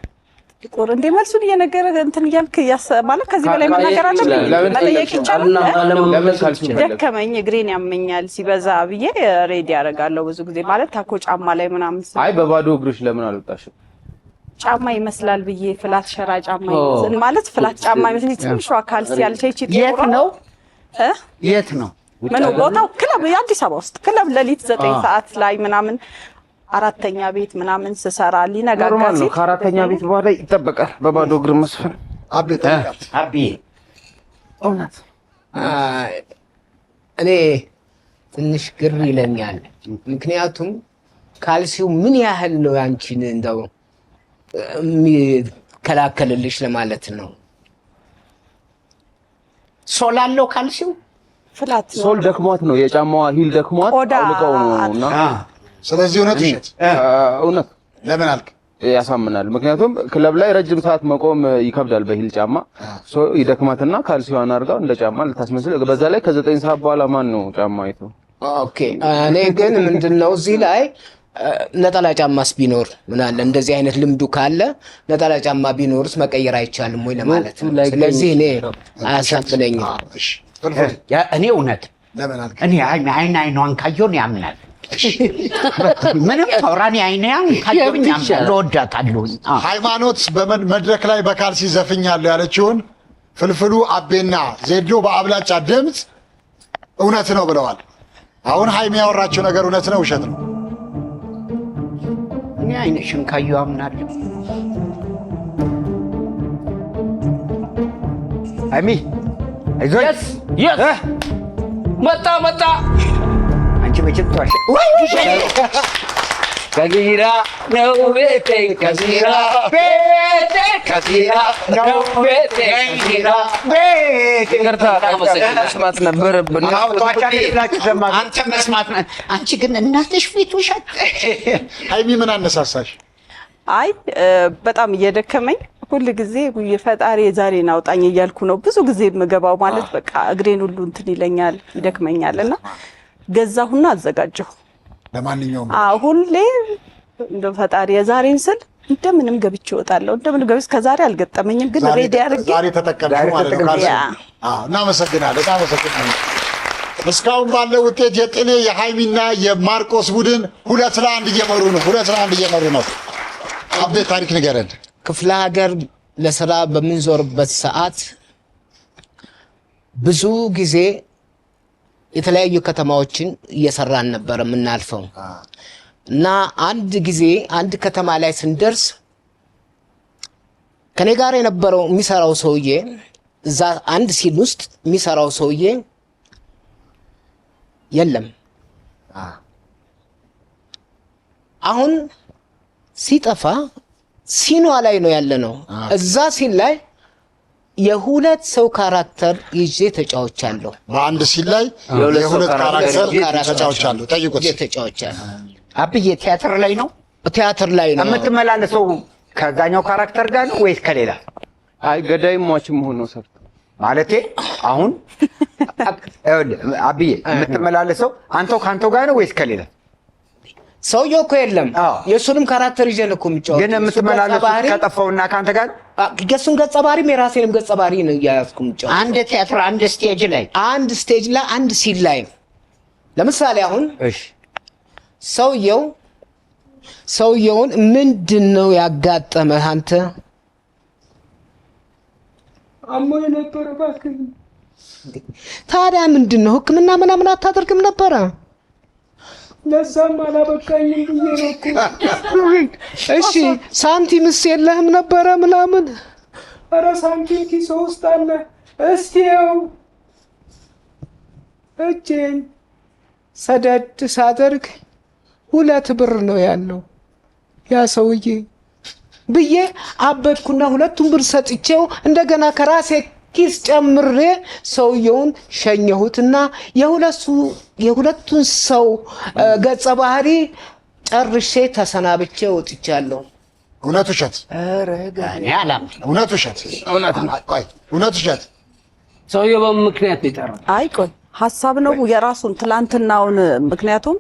እንደ መልሱን እየነገረ እንትን እያልክ ማለት ከዚህ በላይ መናገር አለብኝ? መጠየቅ ይቻላል። ደከመኝ እግሬን ያመኛል ሲበዛ ብዬ ሬዲ ያደርጋለሁ ብዙ ጊዜ ማለት ታኮ ጫማ ላይ ምናምን። አይ በባዶ እግርሽ ለምን አልወጣሽም? ጫማ ይመስላል ብዬ ፍላት ሸራ ጫማ ይመስል ማለት ፍላት ጫማ ይመስል ትንሿ ካልሲ ያልቼ የት ነው ምን ቦታው? ክለብ የአዲስ አበባ ውስጥ ክለብ ሌሊት 9 ሰዓት ላይ ምናምን 4ኛ ቤት ምናምን ስሰራ ሊነጋጋ ሲል ከ4ኛ ቤት በኋላ ይጠበቃል በባዶ እግር መስፈን። አቢ እውነት እኔ ትንሽ ግር ይለኛል። ምክንያቱም ካልሲው ምን ያህል ነው ያንቺን እንደው የሚከላከልልሽ ለማለት ነው። ሶል አለው ካልሲው ፍላት ሶል ደክሟት ነው የጫማዋ ሂል ደክሟት አውልቀው ነውና ስለዚህ እውነት ለምን አልክ? ያሳምናል። ምክንያቱም ክለብ ላይ ረጅም ሰዓት መቆም ይከብዳል በሂል ጫማ። ይደክማትና ካልሲዋን አድርጋው እንደ ጫማ ልታስመስል። በዛ ላይ ከ9 ሰዓት በኋላ ማን ነው ጫማ አይቶ? ኦኬ እኔ ግን ምንድነው እዚህ ላይ ነጠላ ጫማስ ቢኖር ምን አለ? እንደዚህ አይነት ልምዱ ካለ ነጠላ ጫማ ቢኖርስ መቀየር አይቻልም ወይ ለማለት ነው። ስለዚህ እኔ አያሳፍነኝም። እኔ እውነት እኔ አይኗን ካየሁን ያምናል። ምንም ተውራኒ አይናም ካየሁኝ ያምናል። እወዳታለሁ። ሃይማኖት በመድረክ ላይ በካልሲ ዘፍኛለሁ ያለችውን ፍልፍሉ አቤና ዜዶ በአብላጫ ድምፅ እውነት ነው ብለዋል። አሁን ሃይሚ ያወራችው ነገር እውነት ነው ውሸት ነው? እኔ አይንሽን ካየሁ አምናለሁ። ሃይሚ አይዞሽ መጣ አንቺ መቼም ተዋሽ ከዚራ ነው ቤቴ ከዚራ ነው ቤቴ ይቅርታ መስማት ነበረብን። አንተ መስማት አንቺ ግን እናትሽ ፊት ውሸት። ሃይሚ ምን አነሳሳሽ? አይ በጣም እየደከመኝ ሁሉ ጊዜ ፈጣሪ ዛሬን አውጣኝ እያልኩ ነው ብዙ ጊዜ የምገባው። ማለት በቃ እግሬን ሁሉ እንትን ይለኛል ይደክመኛልና ገዛሁና አዘጋጀሁ። ለማንኛውም ሁሌ እንደ ፈጣሪ የዛሬን ስል እንደምንም ገብቼ እወጣለሁ። እንደምንም ገብቼ ከዛሬ አልገጠመኝም፣ ግን ሬዲ አድርጌ ዛሬ ተጠቀምኩ ማለት ነው። እናመሰግናለን። እስካሁን ባለው ውጤት የጥሌ የሃይሚና የማርቆስ ቡድን 2-1 እየመሩ ነው። አቤት ታሪክ ንገረን። ክፍለ ሀገር ለስራ በምንዞርበት ሰዓት ብዙ ጊዜ የተለያዩ ከተማዎችን እየሰራን ነበር የምናልፈው እና አንድ ጊዜ አንድ ከተማ ላይ ስንደርስ ከኔ ጋር የነበረው የሚሰራው ሰውዬ እዛ አንድ ሲል ውስጥ የሚሰራው ሰውዬ የለም። አሁን ሲጠፋ ሲኗ ላይ ነው ያለነው። እዛ ሲን ላይ የሁለት ሰው ካራክተር ይዤ ተጫውቻለሁ። በአንድ ሲን ላይ የሁለት ካራክተር ተጫውቻለሁ። ጠይቁት። ተጫውቻለሁ። አብዬ ቲያትር ላይ ነው? ቲያትር ላይ ነው የምትመላለሰው። ከዛኛው ካራክተር ጋር ነው ወይስ ከሌላ? አይ ገዳይም ሟችም ሆኖ ሰርቶ ማለቴ አሁን አብዬ የምትመላለሰው አንተው ካንተው ጋር ነው ወይስ ከሌላ? ሰውየው እኮ የለም። የሱንም ካራክተር ይዤ ነው እኮ የሚጫወተው። ግን የምትመላለሱት ከጠፋውና ካንተ ጋር የሱን ገጸ ባህሪም የራሴንም ገጸ ባህሪ ነው እያያዝኩ የምጫወተው። አንድ ቲያትር አንድ ስቴጅ ላይ አንድ ሲን ላይ ለምሳሌ አሁን እሺ ሰውየውን ምንድነው ያጋጠመህ አንተ? አሞኝ ነበር እባክህ። ታዲያ ምንድነው ሕክምና ምናምን አታደርግም ነበረ? ለዛም አላበቃኝም ብዬ ነው እኮ። እሺ ሳንቲምስ የለህም ነበረ ምናምን? ኧረ ሳንቲም ኪስ ውስጥ አለ። እስቲው እጄን ሰደድ ሳደርግ 2 ብር ነው ያለው ያ ሰውዬ ብዬ አበድኩና 2 ብር ሰጥቼው እንደገና ከራሴ ኪስ ጨምሬ ሰውየውን ሸኘሁትና የሁለቱን ሰው ገጸ ባህሪ ጨርሼ ተሰናብቼ ወጥቻለሁ። እውነት ውሸት? እኔ አላም እውነት ውሸት? እውነት ውሸት? ሰውየው በምን ምክንያት ይጠራል? አይ ቆይ ሀሳብ ነው የራሱን ትላንትናውን። ምክንያቱም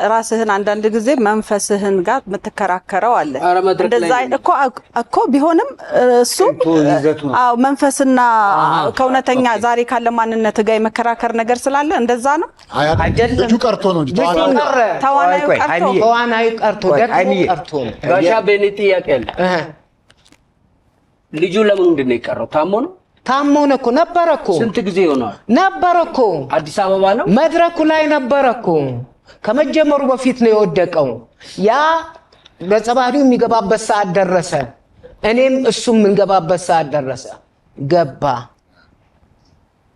ራስህን አንዳንድ ጊዜ መንፈስህን ጋር የምትከራከረው አለ። እንደዛ እኮ ቢሆንም እሱ መንፈስና ከእውነተኛ ዛሬ ካለ ማንነት ጋር የመከራከር ነገር ስላለ እንደዛ ነው። ልጁ ቀርቶ ነው እንጂ ተዋናዩ ቀርቶ ደግሞ ጋሻ በኔ ጥያቄ አለ። ልጁ ለምንድን ነው የቀረው? ታሞ ነው? ታሞ ነው እኮ ነበረ እኮ። ስንት ጊዜ ሆኗል? ነበረ እኮ አዲስ አበባ ነው መድረኩ ላይ ነበረ እኮ። ከመጀመሩ በፊት ነው የወደቀው። ያ ገጸ ባህሪው የሚገባበት ሰዓት ደረሰ። እኔም እሱም የምንገባበት ሰዓት ደረሰ። ገባ።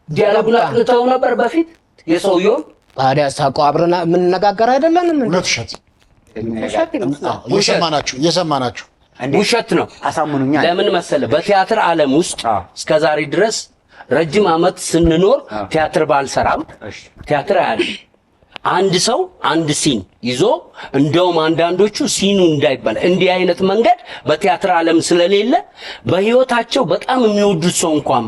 ዲያሎጉን አጥንተው ነበር በፊት የሰውየው። ታዲያ ሳውቀው አብረን የምንነጋገር አይደለንም? እውነት ውሸት? እየሰማናችሁ ውሸት ነው። አሳምኑኛ። ለምን መሰለ በቲያትር ዓለም ውስጥ እስከዛሬ ድረስ ረጅም ዓመት ስንኖር ቲያትር ባልሰራም ቲያትር አያለ አንድ ሰው አንድ ሲን ይዞ እንደውም አንዳንዶቹ ሲኑ እንዳይባል እንዲህ አይነት መንገድ በቲያትር ዓለም ስለሌለ በህይወታቸው በጣም የሚወዱት ሰው እንኳን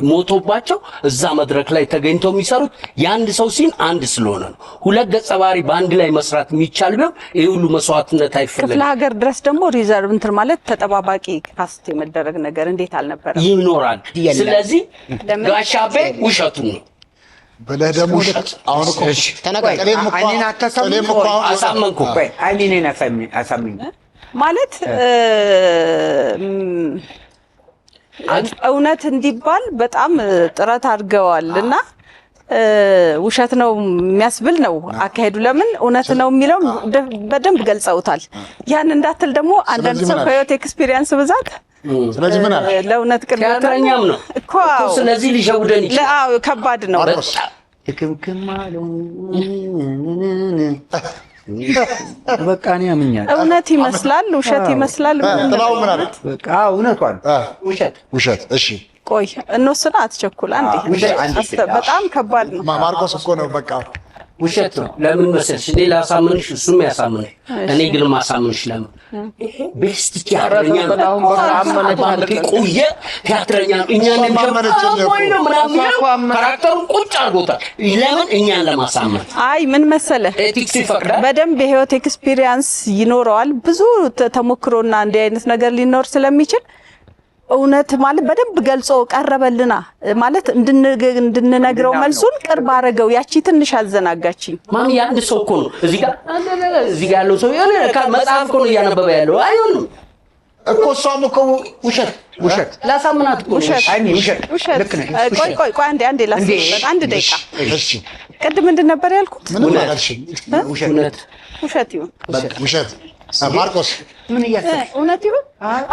ሞቶባቸው እዛ መድረክ ላይ ተገኝተው የሚሰሩት የአንድ ሰው ሲን አንድ ስለሆነ ነው። 2 ገጸ ባህሪ በአንድ ላይ መስራት የሚቻል ቢሆን ይሄ ሁሉ መስዋዕትነት አይፈልግም። ክፍለ ሀገር ድረስ ደግሞ ሪዘርቭ እንትን ማለት ተጠባባቂ ካስት የመደረግ ነገር እንዴት አልነበረም? ይኖራል። ስለዚህ ጋሻቤ ውሸቱን ነው ብለህ ደግሞ አሁን እኮ አይኔን አሳመንኩ። አይኔን አሳመኝ ማለት እውነት እንዲባል በጣም ጥረት አድርገዋልና ውሸት ነው የሚያስብል ነው አካሄዱ። ለምን እውነት ነው የሚለው በደንብ ገልጸውታል። ያን እንዳትል ደግሞ አንዳንድ ሰው ከህይወት ኤክስፒሪየንስ ብዛት ስለዚህ ምን አለ ለእውነት ቅርኛም ነው እኮ። ስለዚህ ሊሸውደን ይችላል። አዎ ከባድ ነው። ትክምክም አለው በቃ እኔ አምኛለሁ። እውነት ይመስላል ውሸት ይመስላል። ጥላው ምን አለ? በቃ እውነቷን ውሸት። እሺ ቆይ እንወስና፣ አትቸኩል። አንዴ በጣም ከባድ ነው። ማርቆስ እኮ ነው በቃ ውሸት ነው። ለምን መሰልሽ? እኔ ላሳምንሽ እሱም ያሳምንሽ፣ እኔ ግን ማሳምንሽ ለምን? ቤስት ቲያትረኛ ነው። ቆየ ቲያትረኛ ነው። እኛን ነው ምናምን ካራክተሩን ቁጭ አድርጎታል። ለምን? እኛን ለማሳመን። አይ ምን መሰለህ፣ ኤቲክስ ይፈቅዳል። በደንብ የህይወት ኤክስፒሪየንስ ይኖረዋል። ብዙ ተሞክሮና እንዲህ አይነት ነገር ሊኖር ስለሚችል እውነት ማለት በደንብ ገልጾ ቀረበልና ማለት እንድንነግረው መልሱን ቅርብ አረገው። ያቺ ትንሽ አዘናጋችኝ። ማን ያንድ ሰው እኮ ነው እዚህ ጋር ያለው ሰው የሆነ መጽሐፍ እኮ ነው እያነበበ ያለው። አይሆንም እኮ እሷም እኮ ውሸት ላሳምናት እኮ ውሸት። ልክ ነህ። ቆይ አንዴ ላስብበት አንድ ደቂቃ። እሺ ቅድም ምንድን ነበር ያልኩት? ምን ማለት ውሸት ይሁን ውሸት ማርቆስ ምን እያሰብሽ? እውነት ይሁን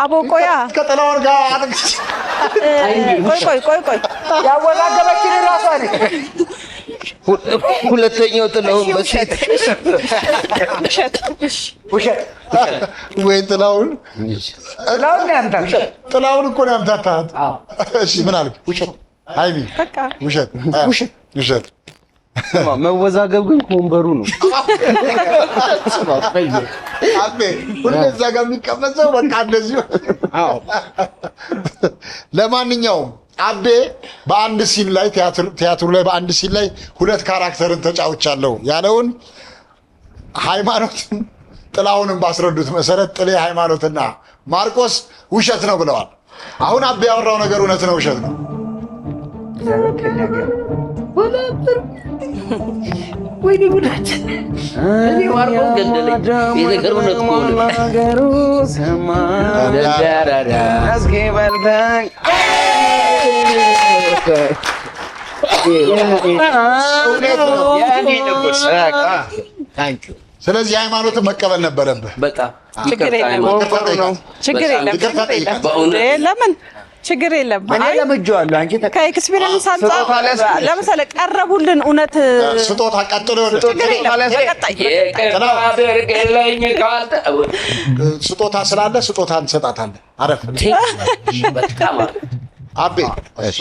አቦቆያ ከጥላውን ጋር ቆይ ያወዛገበችን ራሷ ነች። ሁለተኛው ጥላሁን በሴት ውሸት ወይ ጥላሁን ያምታታ ጥላሁን እኮ ነው ያምታታት። እሺ ምን አልክ? ውሸት ሃይሚ በቃ ውሸት ውሸት መወዛገብ ግን ከወንበሩ ነው። አቤ ሁሌ እዛ ጋር የሚቀመጠው በቃ እንደዚህ። ለማንኛውም አቤ በአንድ ሲን ላይ ቲያትሩ ላይ በአንድ ሲን ላይ 2 ካራክተርን ተጫውቻለሁ ያለውን ሃይማኖትን ጥላሁንን ባስረዱት መሰረት ጥሌ፣ ሃይማኖትና ማርቆስ ውሸት ነው ብለዋል። አሁን አቤ ያወራው ነገር እውነት ነው ውሸት ነው? ወይኔ ጉዳችን እኔ ማርቆስ ገደለኝ። የነገር እውነት ከሆነ ሰማ ዳዳዳ እስኪ በልተኝ ስለዚህ ሃይማኖትን መቀበል ነበረብህ። በጣም ችግር የለም። ለምን ችግር የለም። እኔ ለምጄዋለሁ። አንቺ ከኤክስፒሪየንስ አንጻር ለምሳሌ ቀረቡልን እውነት ስጦታ ቀጥሎ ስጦታ ስላለ ስጦታ እንሰጣታለን። አረፍ አቤ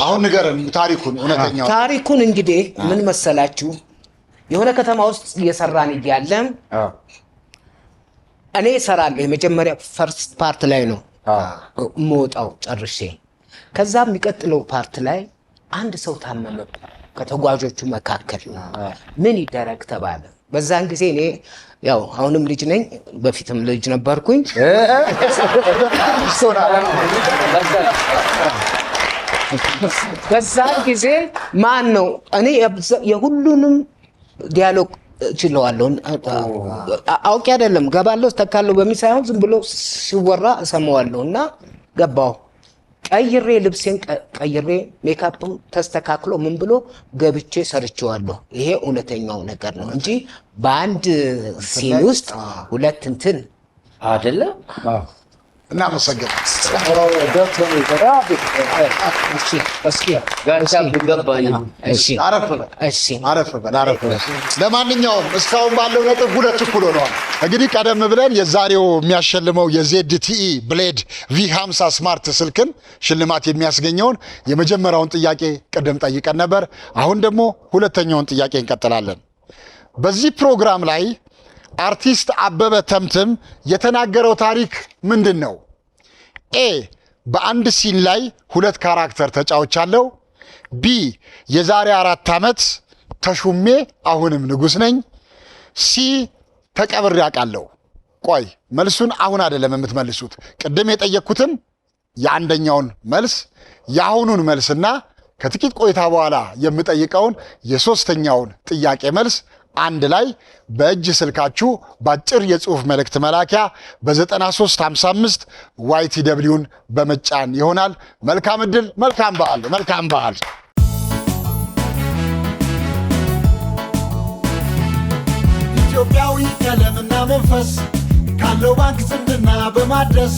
አሁን ንገረን ታሪኩን፣ እውነተኛው ታሪኩን። እንግዲህ ምን መሰላችሁ፣ የሆነ ከተማ ውስጥ እየሰራን እያለን እኔ እሰራለሁ። የመጀመሪያ ፈርስት ፓርት ላይ ነው የምወጣው ጨርሼ። ከዛ የሚቀጥለው ፓርት ላይ አንድ ሰው ታመመ ከተጓዦቹ መካከል። ምን ይደረግ ተባለ። በዛን ጊዜ እኔ ያው አሁንም ልጅ ነኝ፣ በፊትም ልጅ ነበርኩኝ። በዛን ጊዜ ማን ነው እኔ የሁሉንም ዲያሎግ እችለዋለሁ። አውቄ አይደለም ገባለሁ ተካለሁ በሚል ሳይሆን ዝም ብሎ ሲወራ እሰማዋለሁ እና ገባሁ። ቀይሬ ልብሴን ቀይሬ ሜካፕም ተስተካክሎ ምን ብሎ ገብቼ ሰርቼዋለሁ። ይሄ እውነተኛው ነገር ነው እንጂ በአንድ ሲን ውስጥ 2 እንትን አይደለም። እናመሰግናለን። አረፍ በል። ለማንኛውም እስካሁን ባለው ነጥብ 2 እኩል ሆነዋል። እንግዲህ ቀደም ብለን የዛሬው የሚያሸልመው የZTE ብሌድ V50 ስማርት ስልክን ሽልማት የሚያስገኘውን የመጀመሪያውን ጥያቄ ቅድም ጠይቀን ነበር። አሁን ደግሞ ሁለተኛውን ጥያቄ እንቀጥላለን። በዚህ ፕሮግራም ላይ አርቲስት አበበ ተምትም የተናገረው ታሪክ ምንድን ነው? ኤ በአንድ ሲን ላይ 2 ካራክተር ተጫውቻለሁ። ቢ የዛሬ 4 ዓመት ተሹሜ አሁንም ንጉሥ ነኝ። ሲ ተቀብሬ አውቃለሁ። ቆይ መልሱን አሁን አይደለም የምትመልሱት። ቅድም የጠየቅኩትን የአንደኛውን መልስ የአሁኑን መልስና ከጥቂት ቆይታ በኋላ የምጠይቀውን የሶስተኛውን ጥያቄ መልስ አንድ ላይ በእጅ ስልካችሁ በአጭር የጽሑፍ መልእክት መላኪያ በ9355 YTWን በመጫን ይሆናል። መልካም ዕድል፣ መልካም በዓል፣ መልካም በዓል። ኢትዮጵያዊ ቀለምና መንፈስ ካለው ባንክ ዝምድና በማድረስ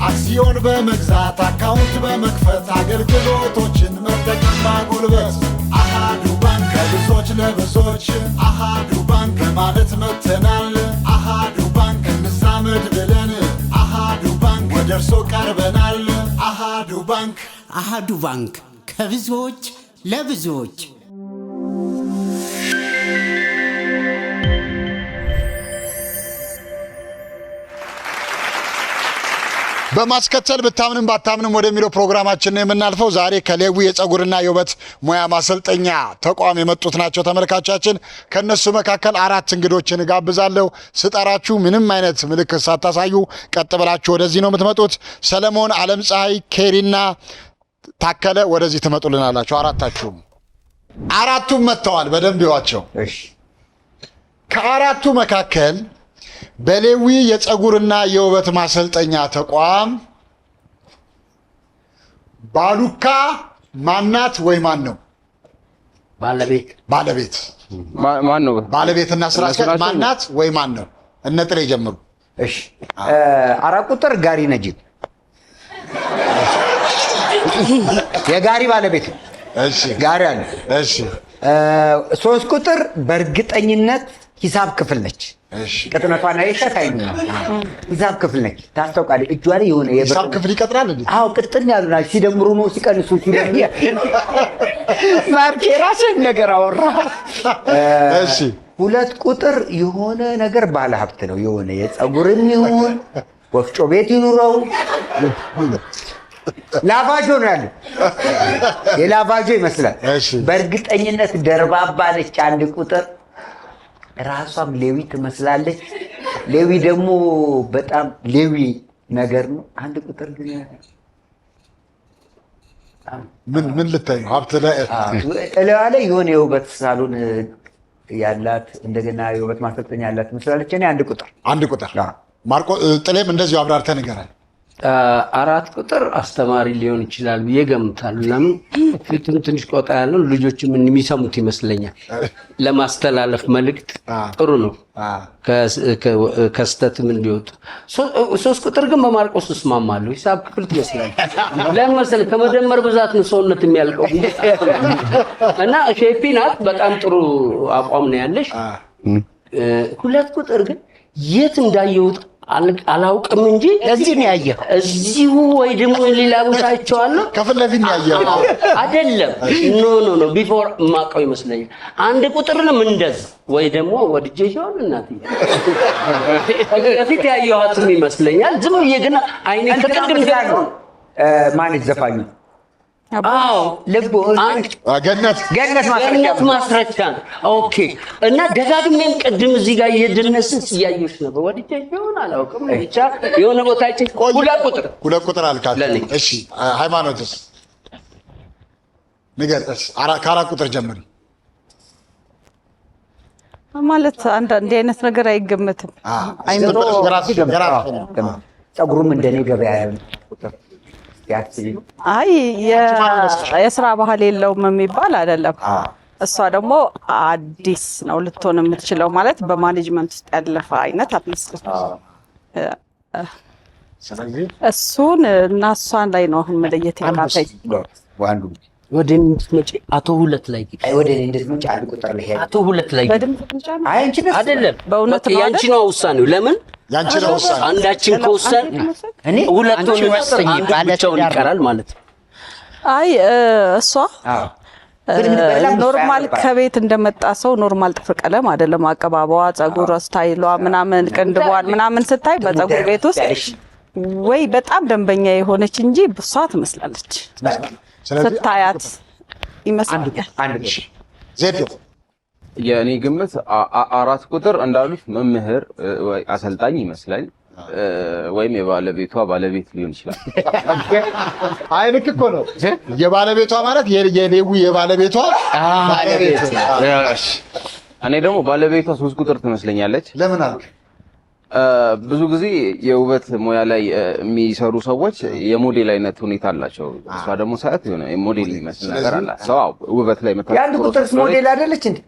አክሲዮን በመግዛት አካውንት በመክፈት አገልግሎቶችን መጠቀም ማጎልበት አሃዱ ባንክ ከብዙዎች ለብዙዎች አሃዱ ባንክ ማለት መተናል። አሃዱ ባንክ እንዛመድ ብለን አሃዱ ባንክ ወደ እርሶ ቀርበናል። አሃዱ ባንክ አሃዱ ባንክ ከብዙዎች ለብዙዎች። በማስከተል ብታምንም ባታምንም ወደሚለው ፕሮግራማችን ነው የምናልፈው። ዛሬ ከሌዊ የፀጉርና የውበት ሙያ ማሰልጠኛ ተቋም የመጡት ናቸው ተመልካቻችን። ከነሱ መካከል 4 እንግዶችን እጋብዛለሁ። ስጠራችሁ ምንም አይነት ምልክት ሳታሳዩ ቀጥ ብላችሁ ወደዚህ ነው የምትመጡት። ሰለሞን፣ ዓለም ፀሐይ፣ ኬሪና ታከለ ወደዚህ ትመጡልናላችሁ። አራቱም መጥተዋል። በደንብ ይዋቸው። ከአራቱ መካከል በሌዊ የፀጉርና የውበት ማሰልጠኛ ተቋም ባሉካ ማናት ወይ ማን ነው? ባለቤት ማን ነው? ባለቤትና ስራ አስኪያጅ ማናት ወይ ማን ነው? እነ ጥሬ ጀምሩ። እሺ 4 ቁጥር ጋሪ ነጂብ የጋሪ ባለቤት። እሺ ጋሪ አለ። እሺ 3 ቁጥር በእርግጠኝነት ሂሳብ ክፍል ነች። ቅጥነቷን አይሻት አይኛው ሂሳብ ክፍል ነች። ታስተውቃለች። እጇ ላይ የሆነ ሂሳብ ክፍል ይቀጥራል እንዴ? አዎ ቅጥን ያሉ ናቸው። ሲደምሩ ነው ሲቀንሱ ሲደምሩ ማርኬ ራስን ነገር አወራ። እሺ 2 ቁጥር የሆነ ነገር ባለ ሀብት ነው። የሆነ የፀጉርም ይሁን ወፍጮ ቤት ይኑረው ላቫጆ ነው ያለው። የላቫጆ ይመስላል። በእርግጠኝነት ደርባባ ነች። 1 ቁጥር ራሷም ሌዊ ትመስላለች። ሌዊ ደግሞ በጣም ሌዊ ነገር ነው። 1 ቁጥር ግን ምን ልታይ ነው? ሀብት ላይ እለዋ ላይ የሆነ የውበት ሳሎን ያላት እንደገና የውበት ማሰልጠኛ ያላት ትመስላለች። እኔ 1 ቁጥር ማርቆ ጥሌም እንደዚሁ አብራርተህ ንገረን። 4 ቁጥር አስተማሪ ሊሆን ይችላል ብዬ ገምታለሁ። ለምን ፊቱም ትንሽ ቆጣ ያለው ልጆችም የሚሰሙት ይመስለኛል። ለማስተላለፍ መልእክት ጥሩ ነው፣ ከስተትም እንዲወጡ። 3 ቁጥር ግን በማርቆስ እስማማለሁ። ሂሳብ ክፍል ትመስላለች። ለምን መሰለህ? ከመደመር ብዛት ነው ሰውነት የሚያልቀው እና ሼፒ ናት። በጣም ጥሩ አቋም ነው ያለሽ። 2 ቁጥር ግን የት እንዳየሁት አላውቅም እንጂ እዚህ ነው ያየው። እዚሁ ወይ ደግሞ ሌላ ቦታ አይቼዋለሁ። ከፊት ለፊት ነው ያየው አይደለም? ኖ ቢፎር ማቀው ይመስለኛል። 1 ቁጥርንም እንደዚህ ወይ ደግሞ ወድጄ ይሆን እናትዬ ከፊት ያየኋትም ይመስለኛል። ዝም ብዬ ግን አይኔ ከቅድም ጋር ነው። ማን ዘፋኙ? አዎ ልቡ ገነት ማስረቻ ነው። ኦኬ። እና ደጋግሜም ቅድም እዚህ ጋር እየደነስን እያየሁሽ ነበር። ወድጄ ይሆን አላውቅም፣ ብቻ የሆነ ቦታ አይቼ 2 ቁጥር አልካት። እሺ ሃይማኖትስ ንገረስ። 4 ቁጥር ጀምሪ። ማለት እንዲህ አይነት ነገር አይገመትም። አይምሮ ፀጉሩም እንደኔ ገበያ ቁጥር አይ የስራ ባህል የለውም የሚባል አይደለም። እሷ ደግሞ አዲስ ነው ልትሆን የምትችለው። ማለት በማኔጅመንት ውስጥ ያለፈ አይነት አትመስልም። ስለዚህ እሱን እና እሷን ላይ ነው አሁን መለየት ያቃተኝ። ወደ እንድትመጪ አቶ 2 ላይ ወደ እንድትመጪ 1 ቁጥር ላይ አቶ 2 ላይ በደንብ ተጫና። አይ እንጂ አይደለም፣ በእውነት ነው ያንቺ ነው ውሳኔው። ለምን ያንቺ ነው ውሳኔ? አንዳችን ከውሳኔ እኔ 2 ወሰኝ ብቻውን ይቀራል ማለት ነው። አይ እሷ ኖርማል ከቤት እንደመጣ ሰው ኖርማል ጥፍር ቀለም አይደለም። አቀባቧ፣ ፀጉር ስታይሏ ምናምን ቅንድቧን ምናምን ስታይ በፀጉር ቤት ውስጥ ወይ በጣም ደንበኛ የሆነች እንጂ እሷ ትመስላለች። ስታያት ይመስላል። ዜዶ የእኔ ግምት 4 ቁጥር እንዳሉት መምህር ወይ አሰልጣኝ ይመስላል፣ ወይም የባለቤቷ ባለቤት ሊሆን ይችላል። አይ ልክ እኮ ነው። የባለቤቷ ማለት የሌዊ የባለቤቷ ባለቤት። እኔ ደግሞ ባለቤቷ 3 ቁጥር ትመስለኛለች። ለምን አልክ? ብዙ ጊዜ የውበት ሙያ ላይ የሚሰሩ ሰዎች የሞዴል አይነት ሁኔታ አላቸው። እሷ ደግሞ ሳያት የሆነ ሞዴል ይመስል ነገር አላት። ሰው ውበት ላይ መጣ። የ1 ቁጥር ሞዴል አይደለች እንዴ?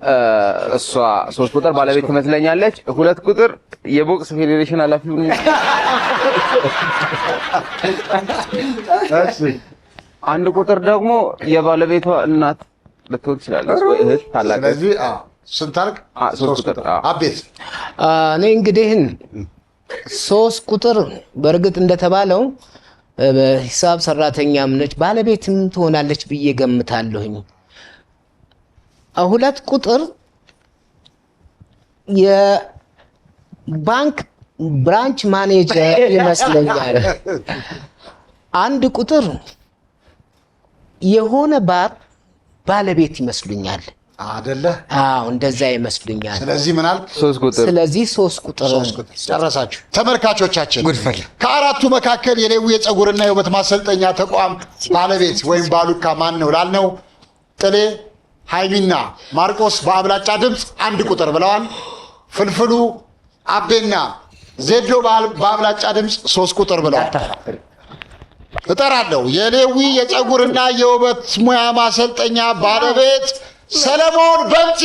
እሷ 3 ቁጥር ባለቤት ትመስለኛለች። 2 ቁጥር የቦክስ ፌዴሬሽን ኃላፊ ነው። እሺ 1 ቁጥር ደግሞ የባለቤቷ እናት ልትሆን ትችላለች ወይ እህት ታላቅ። ስለዚህ ስንት አልክ? 3 ቁጥር። አቤት እኔ እንግዲህ 3 ቁጥር በእርግጥ እንደተባለው በሂሳብ ሰራተኛም ነች ባለቤትም ትሆናለች ብዬ ገምታለሁኝ። 2 ቁጥር የባንክ ብራንች ማኔጀር ይመስለኛል። 1 ቁጥር የሆነ ባር ባለቤት ይመስሉኛል። አይደለ? አዎ እንደዛ ይመስሉኛል። ስለዚህ ምን አልክ? 3 ቁጥር። ስለዚህ 3 ቁጥር ጨረሳችሁ። ተመልካቾቻችን ከአራቱ መካከል የሌዊ የፀጉርና የውበት ማሰልጠኛ ተቋም ባለቤት ወይም ባሉካ ማን ነው ላልነው ጥሌ፣ ሃይሚና ማርቆስ በአብላጫ ድምፅ 1 ቁጥር ብለዋል። ፍልፍሉ፣ አቤና ዜዶ በአብላጫ ድምፅ 3 ቁጥር ብለዋል። እጠራለሁ የሌዊ የፀጉርና የውበት ሙያ ማሰልጠኛ ባለቤት ሰለሞን በንቲ።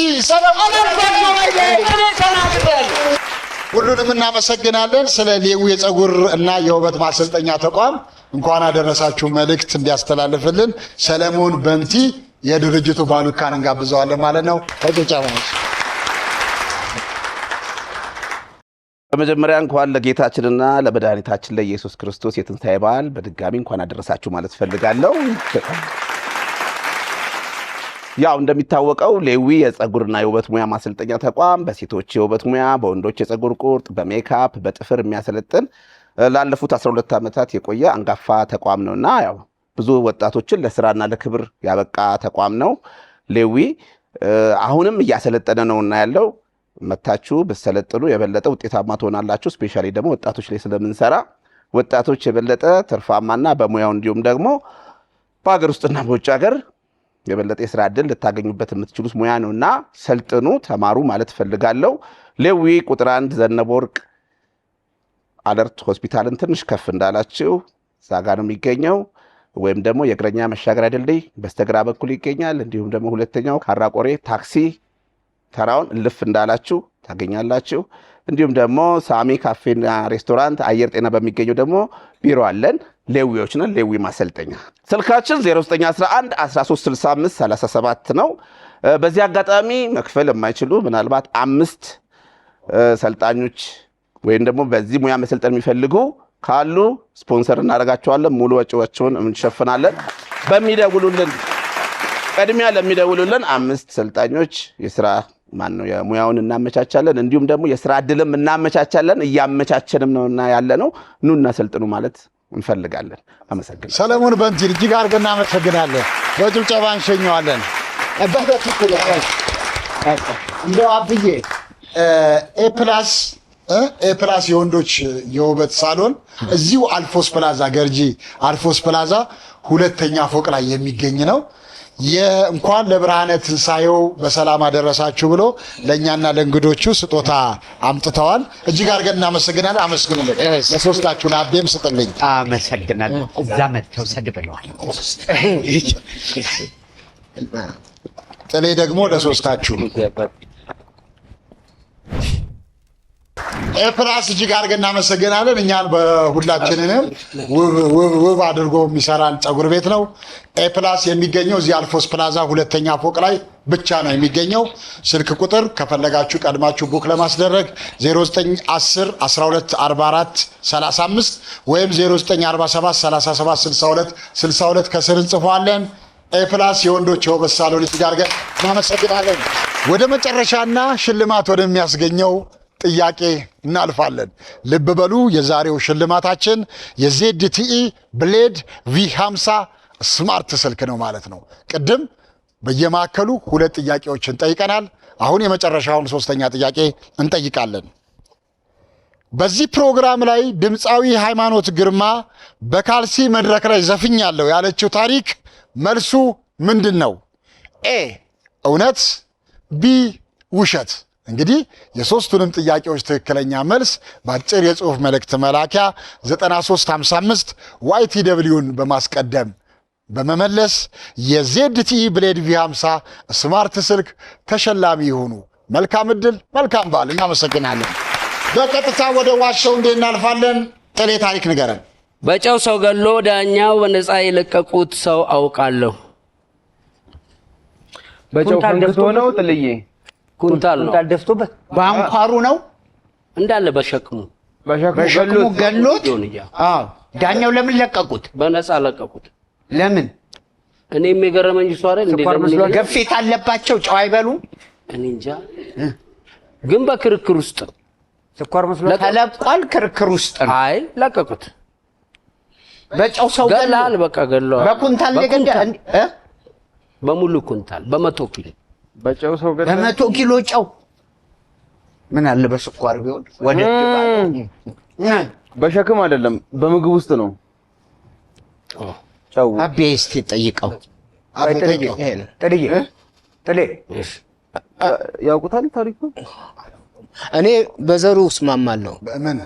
ሁሉንም እናመሰግናለን። ስለ ሌዊ የፀጉር እና የውበት ማሰልጠኛ ተቋም እንኳን አደረሳችሁ መልእክት እንዲያስተላልፍልን ሰለሞን በንቲ የድርጅቱ ባሉካን እንጋብዘዋለን ማለት ነው። በመጀመሪያ እንኳን ለጌታችንና ለመድኃኒታችን ለኢየሱስ ክርስቶስ የትንሣኤ በዓል በድጋሚ እንኳን አደረሳችሁ ማለት ፈልጋለሁ። ያው እንደሚታወቀው ሌዊ የፀጉርና የውበት ሙያ ማሰልጠኛ ተቋም በሴቶች የውበት ሙያ፣ በወንዶች የፀጉር ቁርጥ፣ በሜካፕ፣ በጥፍር የሚያሰለጥን ላለፉት 12 ዓመታት የቆየ አንጋፋ ተቋም ነውና ያው ብዙ ወጣቶችን ለስራና ለክብር ያበቃ ተቋም ነው። ሌዊ አሁንም እያሰለጠነ ነውና ያለው መታችሁ ብትሰለጥኑ የበለጠ ውጤታማ ትሆናላችሁ። ስፔሻሊ ደግሞ ወጣቶች ላይ ስለምንሰራ ወጣቶች የበለጠ ትርፋማና በሙያው እንዲሁም ደግሞ በሀገር ውስጥና በውጭ ሀገር የበለጠ የስራ ዕድል ልታገኙበት የምትችሉት ሙያ ነውና ሰልጥኑ፣ ተማሩ ማለት ፈልጋለሁ። ሌዊ ቁጥር 1 ዘነበወርቅ አለርት ሆስፒታልን ትንሽ ከፍ እንዳላችሁ እዛ ጋ ነው የሚገኘው። ወይም ደግሞ የእግረኛ መሻገሪያ ድልድይ በስተግራ በኩል ይገኛል። እንዲሁም ደግሞ ሁለተኛው ካራቆሬ ታክሲ ተራውን እልፍ እንዳላችሁ ታገኛላችሁ። እንዲሁም ደግሞ ሳሚ ካፌና ሬስቶራንት አየር ጤና በሚገኘው ደግሞ ቢሮ አለን። ሌዊዎች ነን። ሌዊ ማሰልጠኛ ስልካችን 0911 1365 37 ነው። በዚህ አጋጣሚ መክፈል የማይችሉ ምናልባት 5 ሰልጣኞች ወይም ደግሞ በዚህ ሙያ መሰልጠን የሚፈልጉ ካሉ ስፖንሰር እናደርጋቸዋለን። ሙሉ ወጪዎችን እንሸፍናለን። በሚደውሉልን ቀድሚያ ለሚደውሉልን 5 ሰልጣኞች የስራ የሙያውን እናመቻቻለን። እንዲሁም ደግሞ የስራ ዕድልም እናመቻቻለን። እያመቻቸንም ነውና ያለነው ኑና ሰልጥኑ ማለት እንፈልጋለን። አመሰግናለሁ። ሰለሞን በንቲን እጅግ አድርገን እናመሰግናለን። በጭብጨባ እንሸኘዋለን። እንደው አብዬ ኤፕላስ የወንዶች የውበት ሳሎን እዚሁ አልፎስ ፕላዛ ገርጂ አልፎስ ፕላዛ 2ኛ ፎቅ ላይ የሚገኝ ነው። እንኳን ለብርሃነ ትንሣኤው በሰላም አደረሳችሁ ብሎ ለእኛና ለእንግዶቹ ስጦታ አምጥተዋል። እጅግ አድርገን እናመሰግናለን። አመስግኑልን። ለሶስታችሁን አቤም ስጥልኝ። አመሰግናለሁ። እዛ መጥተው ሰድ ብለዋል። ጥሌ ደግሞ ለሶስታችሁ ኤፕላስ እጅግ አድርገን እናመሰግናለን። እኛን በሁላችንንም ውብ አድርጎ የሚሰራን ፀጉር ቤት ነው። ኤፕላስ የሚገኘው እዚህ አልፎስ ፕላዛ 2ኛ ፎቅ ላይ ብቻ ነው የሚገኘው። ስልክ ቁጥር ከፈለጋችሁ ቀድማችሁ ቡክ ለማስደረግ 0910 12 44 35 ወይም 0947 37 62 ከስር እንጽፏለን። ኤፕላስ የወንዶች የውበት ሳሎን እጅግ አድርገን እናመሰግናለን። ወደ መጨረሻና ሽልማት ወደሚያስገኘው ጥያቄ እናልፋለን። ልብ በሉ፣ የዛሬው ሽልማታችን የዜድቲኢ ብሌድ V50 ስማርት ስልክ ነው ማለት ነው። ቅድም በየማዕከሉ 2 ጥያቄዎችን ጠይቀናል። አሁን የመጨረሻውን 3ኛ ጥያቄ እንጠይቃለን። በዚህ ፕሮግራም ላይ ድምፃዊ ሃይማኖት ግርማ በካልሲ መድረክ ላይ ዘፍኛለሁ ያለችው ታሪክ መልሱ ምንድን ነው? ኤ እውነት፣ ቢ ውሸት። እንግዲህ የሶስቱንም ጥያቄዎች ትክክለኛ መልስ በአጭር የጽሑፍ መልእክት መላኪያ 9355 YTWን በማስቀደም በመመለስ የዜድቲኢ ብሌድ V50 ስማርት ስልክ ተሸላሚ ይሁኑ። መልካም ዕድል፣ መልካም በዓል። እናመሰግናለን። በቀጥታ ወደ ዋሻው እንዴ እናልፋለን። ጥሌ ታሪክ ንገረን። በጨው ሰው ገሎ ዳኛው በነፃ የለቀቁት ሰው አውቃለሁ። በጨው ፈንክቶ ነው ጥልዬ? ኩንታል ነው ደፍቶበት በአንኳሩ ነው እንዳለ በሸክሙ ገሎት። ዳኛው ለምን ለቀቁት? በነፃ ለቀቁት። ለምን? እኔ የሚገርመኝ እሱ አይደል እንዴ? ገፊት አለባቸው፣ ጨው አይበሉም። እኔ እንጃ፣ ግን በክርክር ውስጥ ስኳር መስሎ ተለቋል። ክርክር ውስጥ ነው። አይ ለቀቁት። በጨው ሰው ገላል፣ በቃ ገላል። በኩንታል ለገዳ በሙሉ ኩንታል፣ በ100 ኪሎ በጨው ሰው ገዳ። በ100 ኪሎ ጨው ምን አለ በስኳር ቢሆን ወደ በሸክም አይደለም፣ በምግብ ውስጥ ነው ጨው። አቤ እስቲ ጠይቀው። ጥሌ ያውቁታል ታሪኩ። እኔ በዘሩ እስማማለሁ። ምን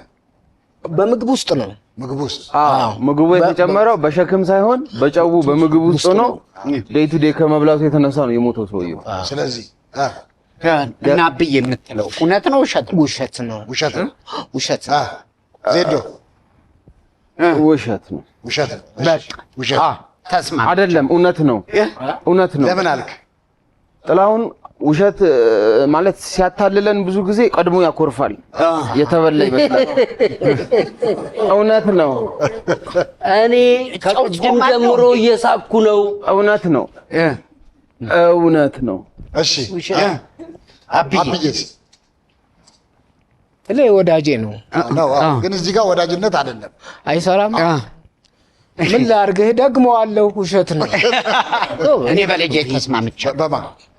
በምግብ ውስጥ ነው? ምግብ ውስጥ ምግቡ የተጨመረው በሸክም ሳይሆን በጨው በምግብ ውስጥ ነው። ዴይ ቱ ዴይ ከመብላቱ የተነሳ ነው የሞተው ሰውየው። ስለዚህ እና አብዬ የምትለው እውነት ነው ውሸት? ውሸት ነው። ውሸት ነው። ውሸት ዜዶ ውሸት ነው። ውሸት ነው። ውሸት ተስማማ አይደለም እውነት ነው እውነት ነው። ለምን አልክ? ጥላሁን ውሸት ማለት ሲያታልለን ብዙ ጊዜ ቀድሞ ያኮርፋል። የተበላ ይመስላል። እውነት ነው። እኔ ከቅድም ጀምሮ እየሳቅኩ ነው። እውነት ነው እውነት ነው። እሺ አብዬስ እኔ ወዳጄ ነው ግን እዚህ ጋር ወዳጅነት አይደለም። አይሰራም። ምን ላድርግህ? ደግመዋለሁ። ውሸት ነው። እኔ በልጄ ተስማምቻለሁ። በማ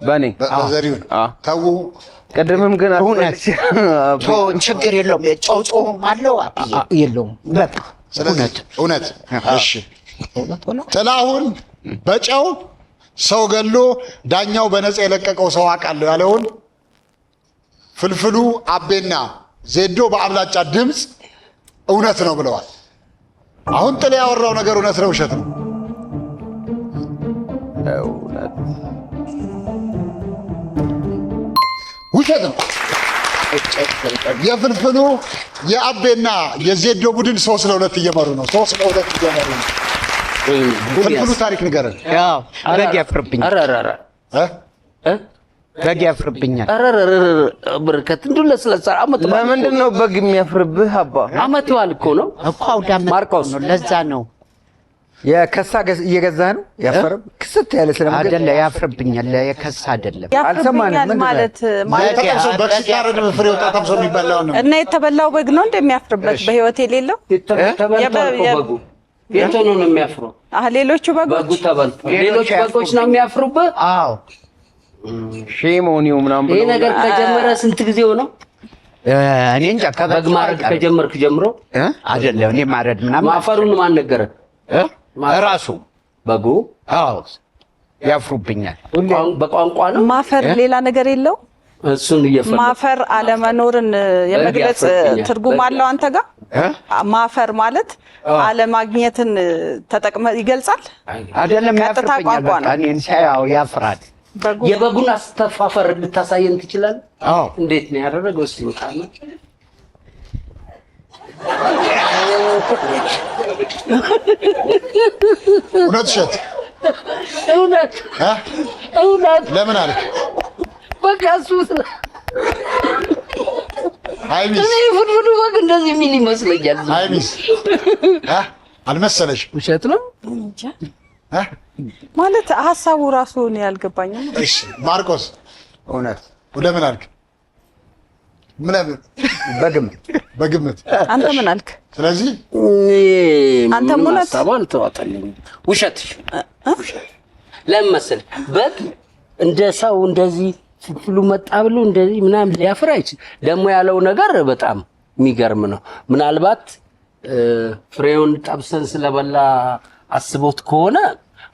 በኔ በዘሪሁን ተው። ቀደምም ግን እውነት ችግር የለውም። ጨው አለው አብዬ የለውም። በቃ ስለዚህ እውነት እሺ። ጥላሁን በጨው ሰው ገሎ ዳኛው በነፃ የለቀቀው ሰው አውቃለሁ ያለውን ፍልፍሉ አቤና ዜዶ በአብላጫ ድምፅ እውነት ነው ብለዋል። አሁን ጥላ ያወራው ነገር እውነት ነው ውሸት ነው? ውሸት ነው። የፍልፍሉ የአቤና የዜዶ ቡድን 3-2 እየመሩ ነው። 3-2 እየመሩ ነው። ፍልፍሉ ታሪክ ንገረን። በግ ያፍርብኛል። በግ ያፍርብኛል። በረከት እንዱ ለስለሳ አመት ለምንድን ነው በግ የሚያፍርብህ? አባ አመት በዓል እኮ ነው እኮ አውደ ዓመት ማርቆስ ነው። ለዛ ነው የከሳ እየገዛህ ነው ያፈረም ክስት ያለ ስለምን አይደለ? ያፍርብኛል። የከሳ አይደለም። ያፍርብኛል ማለት በሲታረድ ፍሬው ተጠብሶ የሚበላው ነው እና የተበላው በግ ነው እንደሚያፍርበት በህይወት የሌለው በጉ የቶኑ ነው የሚያፍረው። ሌሎቹ በጎች በጉ ተበልቶ ሌሎች በጎች ነው የሚያፍሩበት። አዎ ሼሞኒው ምናምን ይሄ ነገር ከጀመረ ስንት ጊዜው ነው? እኔ እንጃ። በግ ማረድ ከጀመርክ ጀምሮ አይደለም። እኔ ማረድ ምናምን ማፈሩን ማን ነገረ? ራሱ በጉ። አዎ ያፍሩብኛል። በቋንቋ ነው ማፈር፣ ሌላ ነገር የለው። እሱን እየፈለኩ ማፈር አለመኖርን የመግለጽ ትርጉም አለው አንተ ጋር። ማፈር ማለት አለማግኘትን ተጠቅመ ይገልጻል አይደለም? ቀጥታ ያፍርብኛል። ቋንቋ ነው። በቃ እኔን ሲያው ያፍራል። የበጉን አስተፋፈር ልታሳየን ትችላለህ? አዎ። እንዴት ነው ያደረገው? እስቲ ወጣና እውነት ውሸት? እውነት እውነት። ለምን አልክ? በቃ እሱ ሃይሚስ እኔ ፍልፍሉ በግ እንደዚህ የሚል ይመስለኛል። ሃይሚስ አልመሰለሽ? ውሸት ነው ማለት ሐሳቡ ራሱ ነው ያልገባኝ። እሺ ማርቆስ እውነት ለምን አልክ? በግምት አንተ ምን አልክ? ስለዚህ አንተም እውነት አልተዋጠልኝም። ውሸት ለምን መሰለህ? በግ እንደ ሰው እንደዚህ ፍልፍሉ መጣ ብሎ እንደዚህ ምናምን ሊያፍር አይችል። ደግሞ ያለው ነገር በጣም የሚገርም ነው። ምናልባት ፍሬውን ጠብሰን ስለበላ አስቦት ከሆነ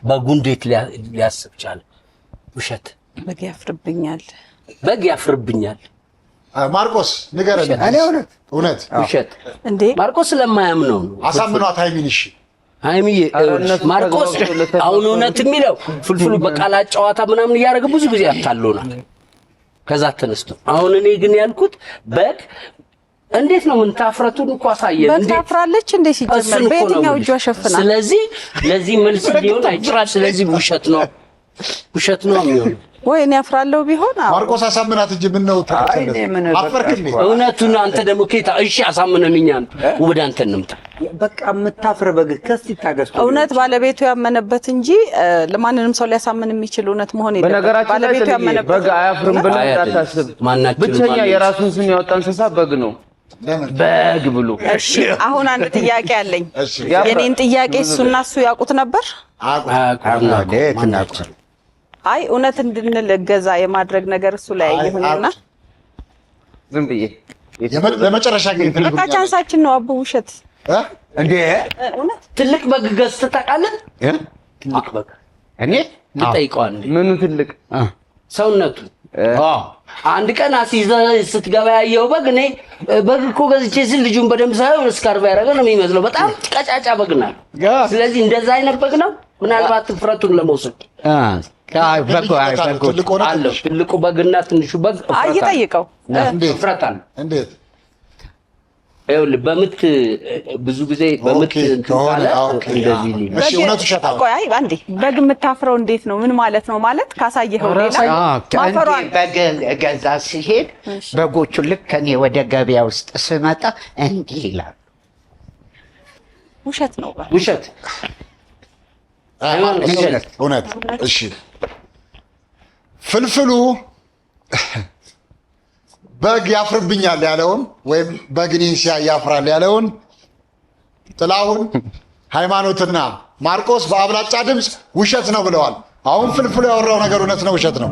በጉ እንዴት ሊያስብ ቻለ? ውሸት። በግ ያፍርብኛል፣ በግ ያፍርብኛል። ማርቆስ ንገረን። እኔ እውነት ውሸት እንዴ? ማርቆስ ስለማያምነው ነው። አሳምኗት ሃይሚን። እሺ ሃይሚዬ ማርቆስ አሁን እውነት የሚለው ፍልፍሉ በቃላት ጨዋታ ምናምን እያደረገ ብዙ ጊዜ ያታሉናል። ከዛ ተነስቶ አሁን እኔ ግን ያልኩት በግ እንዴት ነው? ምን ታፍረቱን እንኳን አሳየን። በግ ታፍራለች እንዴ? ሲጀመር በየትኛው እጇ ሸፍና? ስለዚህ ለዚህ መልስ ሊሆን አይችልም። ስለዚህ ውሸት ነው የሚሆነው። ወይ እኔ አፍራለሁ ቢሆን ማርቆስ አሳምናት እንጂ ምን ነው አፈርክ እንዴ? እውነቱን አንተ ደግሞ ኬታ እሺ አሳምነንኛል። ወደ አንተ እንምጣ። በቃ የምታፍር በግ ከስቲ ታገስቱ። እውነት ባለቤቱ ያመነበት እንጂ ለማንንም ሰው ሊያሳምን የሚችል እውነት መሆን የለበትም። በነገራችን ባለቤቱ ላይ ያመነበት በግ አያፍርም ብለህ እንዳታስብ። ብቸኛ የራሱን ስም ያወጣ እንስሳ በግ ነው። በግ ብሎ እሺ። አሁን አንድ ጥያቄ አለኝ። የኔን ጥያቄ እሱና እሱ ያውቁት ነበር? አይ እውነት እንድንል እገዛ የማድረግ ነገር እሱ ላይ ይሁንና ዝም ብዬ ለመጨረሻ ግን በቃ ቻንሳችን ነው። አቡ ውሸት እንዴ? እውነት ትልቅ በግ ገዝተህ ታውቃለህ? ትልቅ በግ እኔ ይጠይቀዋል። ምኑ ትልቅ? ሰውነቱ አንድ ቀን አስይዘህ ስትገባ ያየው በግ እኔ በግ እኮ ገዝቼ ስል ልጁን በደንብ ሳይሆን እስካርባ ያደረገ ነው የሚመስለው። በጣም ቀጫጫ በግ ነው። ስለዚህ እንደዛ አይነት በግ ነው። ምናልባት ፍረቱን ለመውሰድ ትልቁ በግና ትንሹ በግ ይጠይቀው ፍረት አለ። እንዴት? ይኸውልህ በምት ብዙ ጊዜ በምት እንትን እንደዚህ ሊል እሺ እውነቱ ሸታ ቆይ አይ አንዴ በግ የምታፍረው እንዴት ነው? ምን ማለት ነው? ማለት ካሳየኸው ሌላ ማፈሯን በግ ገዛ ሲሄድ በጎቹ ልክ እኔ ወደ ገበያ ውስጥ ስመጣ እንዲህ ይላል። ውሸት ነው። ውሸት እውነት። እሺ ፍልፍሉ በግ ያፍርብኛል ያለውን ወይም በግ እኔን ሲያይ ያፍራል ያለውን ጥላሁን፣ ሃይማኖትና ማርቆስ በአብላጫ ድምፅ ውሸት ነው ብለዋል። አሁን ፍልፍሉ ያወራው ነገር እውነት ነው ውሸት ነው?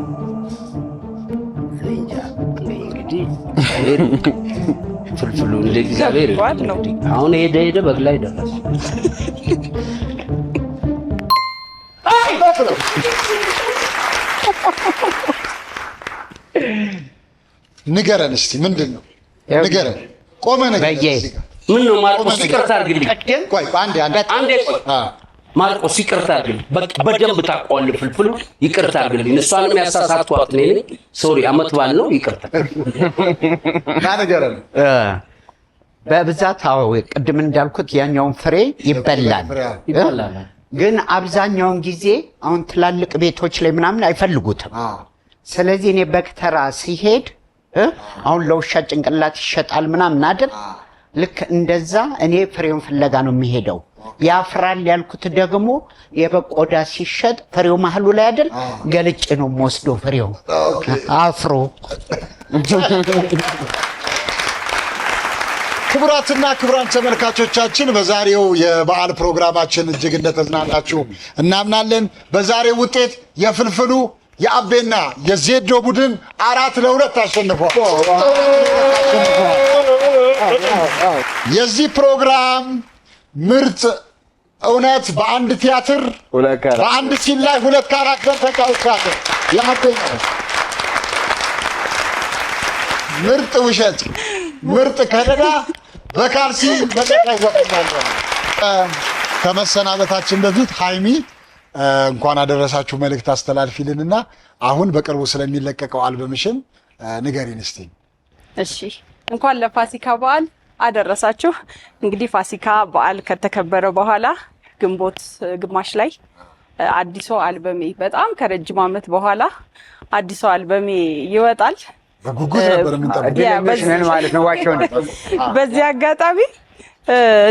እንግዲህ ፍልፍሉ እንደ እግዚአብሔር አሁን ሄደ በግ ላይ ደረሰ። ንገረን እስቲ ምንድን ነው? ንገረን። ቆመ ነገር ምን ነው ማርቆስ ይቅርታ አድርግልኝ። ቆይ አንዴ ማርቆስ ይቅርታ አድርግልኝ። በደንብ ታውቀዋለህ ፍልፍሉ ይቅርታ አድርግልኝ። እሷንም ያሳሳትኳት እኔ ነኝ። ሶሪ አመት ባል ነው ይቅርታ። ንገረን። በብዛት አዎ ቅድም እንዳልኩት ያኛውን ፍሬ ይበላል። ግን አብዛኛውን ጊዜ አሁን ትላልቅ ቤቶች ላይ ምናምን አይፈልጉትም። ስለዚህ እኔ በክተራ ሲሄድ አሁን ለውሻ ጭንቅላት ይሸጣል ምናምን አይደል? ልክ እንደዛ እኔ ፍሬውን ፍለጋ ነው የሚሄደው። ያፍራል ያልኩት ደግሞ የበቆዳ ሲሸጥ ፍሬው መሀሉ ላይ አይደል? ገልጭ ነው የምወስደው ፍሬው አፍሮ። ክቡራትና ክቡራን ተመልካቾቻችን በዛሬው የበዓል ፕሮግራማችን እጅግ እንደተዝናናችሁ እናምናለን። በዛሬው ውጤት የፍልፍሉ የአቤና የዜዶ ቡድን 4-2 አሸንፏል። የዚህ ፕሮግራም ምርጥ እውነት በአንድ ቲያትር በአንድ ሲን ላይ 2 ካራክተር ተጫውቷል። የአቤና ምርጥ ውሸት ምርጥ ከለላ በካልሲ በቀጣይ ዘፈናል። ከመሰናበታችን በፊት ሃይሚ እንኳን አደረሳችሁ መልእክት አስተላልፊልንና አሁን በቅርቡ ስለሚለቀቀው አልበምሽን ንገሪን እስቲ። እሺ እንኳን ለፋሲካ በዓል አደረሳችሁ። እንግዲህ ፋሲካ በዓል ከተከበረ በኋላ ግንቦት ግማሽ ላይ አዲሱ አልበሜ በጣም ከረጅም ዓመት በኋላ አዲሱ አልበሜ ይወጣል። በጉጉት ነበር የምንጠብቀው ማለት ነው። ዋቸው ነው። በዚህ አጋጣሚ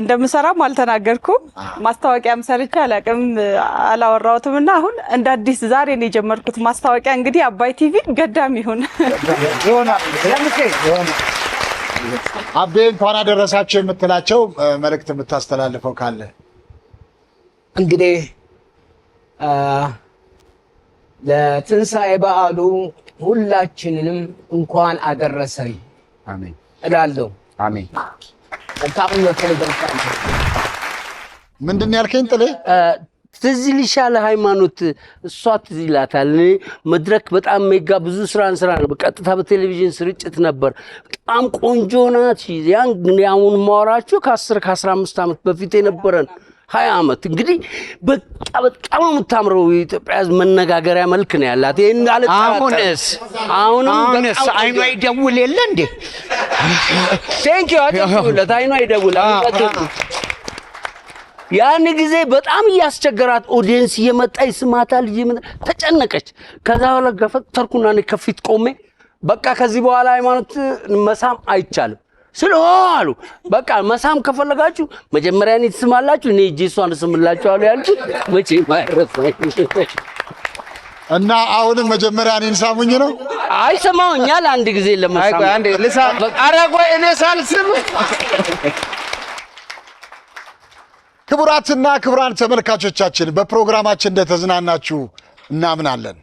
እንደምሰራም አልተናገርኩም። ማስታወቂያም ሰርቼ አላውቅም፣ አላወራሁትም እና አሁን እንደ አዲስ ዛሬ ነው የጀመርኩት ማስታወቂያ። እንግዲህ አባይ ቲቪ ገዳም ይሁን አቤ እንኳን አደረሳችሁ የምትላቸው መልእክት የምታስተላልፈው ካለ? እንግዲህ ለትንሣኤ በዓሉ ሁላችንንም እንኳን አደረሰን አሜን እላለሁ። አሜን። ምንድን ያልከኝ ጥሌ? ትዝ ይልሻል ሃይማኖት፣ እሷ ትዝ ይላታል። መድረክ በጣም ሜጋ ብዙ ስራ ነው። በቀጥታ በቴሌቪዥን ስርጭት ነበር። በጣም ቆንጆ ናት። ያን አሁን ማወራችሁ ከ10-15 ዓመት በፊት የነበረን 20 ዓመት እንግዲህ በጣም የምታምረው የኢትዮጵያ ሕዝብ መነጋገሪያ መልክ ነው ያላት። ይሄን አሁንስ አይኗ ይደውል የለ እንዴ? ቴንክ ዩ አጥቶለት አይኗ ይደውል። ያን ጊዜ በጣም እያስቸገራት ኦዲየንስ እየመጣ ይስማታል፣ ተጨነቀች። ከዛ በኋላ ገፈተርኩና እኔ ከፊት ቆሜ በቃ ከዚህ በኋላ ሃይማኖት መሳም አይቻልም ስለሆነ በቃ መሳም ከፈለጋችሁ መጀመሪያ እኔ ትስማላችሁ፣ እኔ እጄ እሷን እስምላችኋለሁ ያልኩት መቼ ማይረሳኝ። እና አሁንም መጀመሪያ እኔን ሳሙኝ ነው። አይ ሰማውኛል አንድ ጊዜ ለመሳም አንዴ ልሳም። ኧረ ቆይ እኔ ሳልስም። ክቡራትና ክቡራን ተመልካቾቻችን በፕሮግራማችን እንደተዝናናችሁ እናምናለን።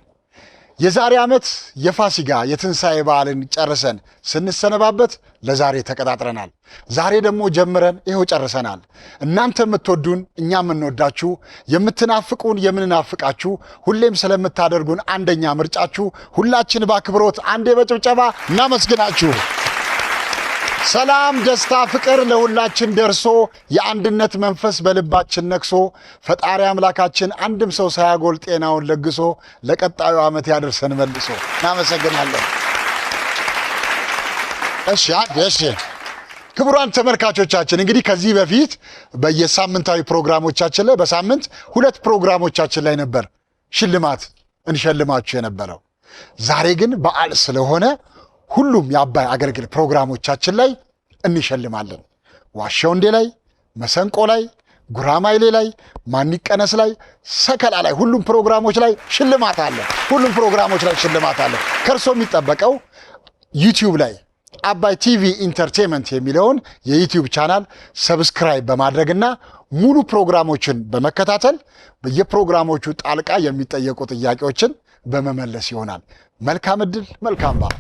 የዛሬ ዓመት የፋሲካ የትንሣኤ በዓልን ጨርሰን ስንሰነባበት ለዛሬ ተቀጣጥረናል። ዛሬ ደግሞ ጀምረን ይኸው ጨርሰናል። እናንተ የምትወዱን እኛ የምንወዳችሁ፣ የምትናፍቁን የምንናፍቃችሁ፣ ሁሌም ስለምታደርጉን አንደኛ ምርጫችሁ ሁላችን በአክብሮት አንዴ በጭብጨባ እናመስግናችሁ። ሰላም፣ ደስታ፣ ፍቅር ለሁላችን ደርሶ የአንድነት መንፈስ በልባችን ነክሶ ፈጣሪ አምላካችን አንድም ሰው ሳያጎል ጤናውን ለግሶ ለቀጣዩ ዓመት ያደርሰን መልሶ። እናመሰግናለን። እሺ ክቡራን ተመልካቾቻችን እንግዲህ ከዚህ በፊት በየሳምንታዊ ፕሮግራሞቻችን ላይ በሳምንት 2 ፕሮግራሞቻችን ላይ ነበር ሽልማት እንሸልማችሁ የነበረው። ዛሬ ግን በዓል ስለሆነ ሁሉም የአባይ አገልግል ፕሮግራሞቻችን ላይ እንሸልማለን። ዋሻው እንዴ ላይ፣ መሰንቆ ላይ፣ ጉራማይሌ ላይ፣ ማኒቀነስ ላይ፣ ሰከላ ላይ ሁሉም ፕሮግራሞች ላይ ሽልማት አለ። ሁሉም ፕሮግራሞች ላይ ሽልማት አለ። ከእርሶ የሚጠበቀው ዩቲዩብ ላይ አባይ ቲቪ ኢንተርቴንመንት የሚለውን የዩቲዩብ ቻናል ሰብስክራይብ በማድረግና ሙሉ ፕሮግራሞችን በመከታተል በየፕሮግራሞቹ ጣልቃ የሚጠየቁ ጥያቄዎችን በመመለስ ይሆናል። መልካም ዕድል፣ መልካም በዓል።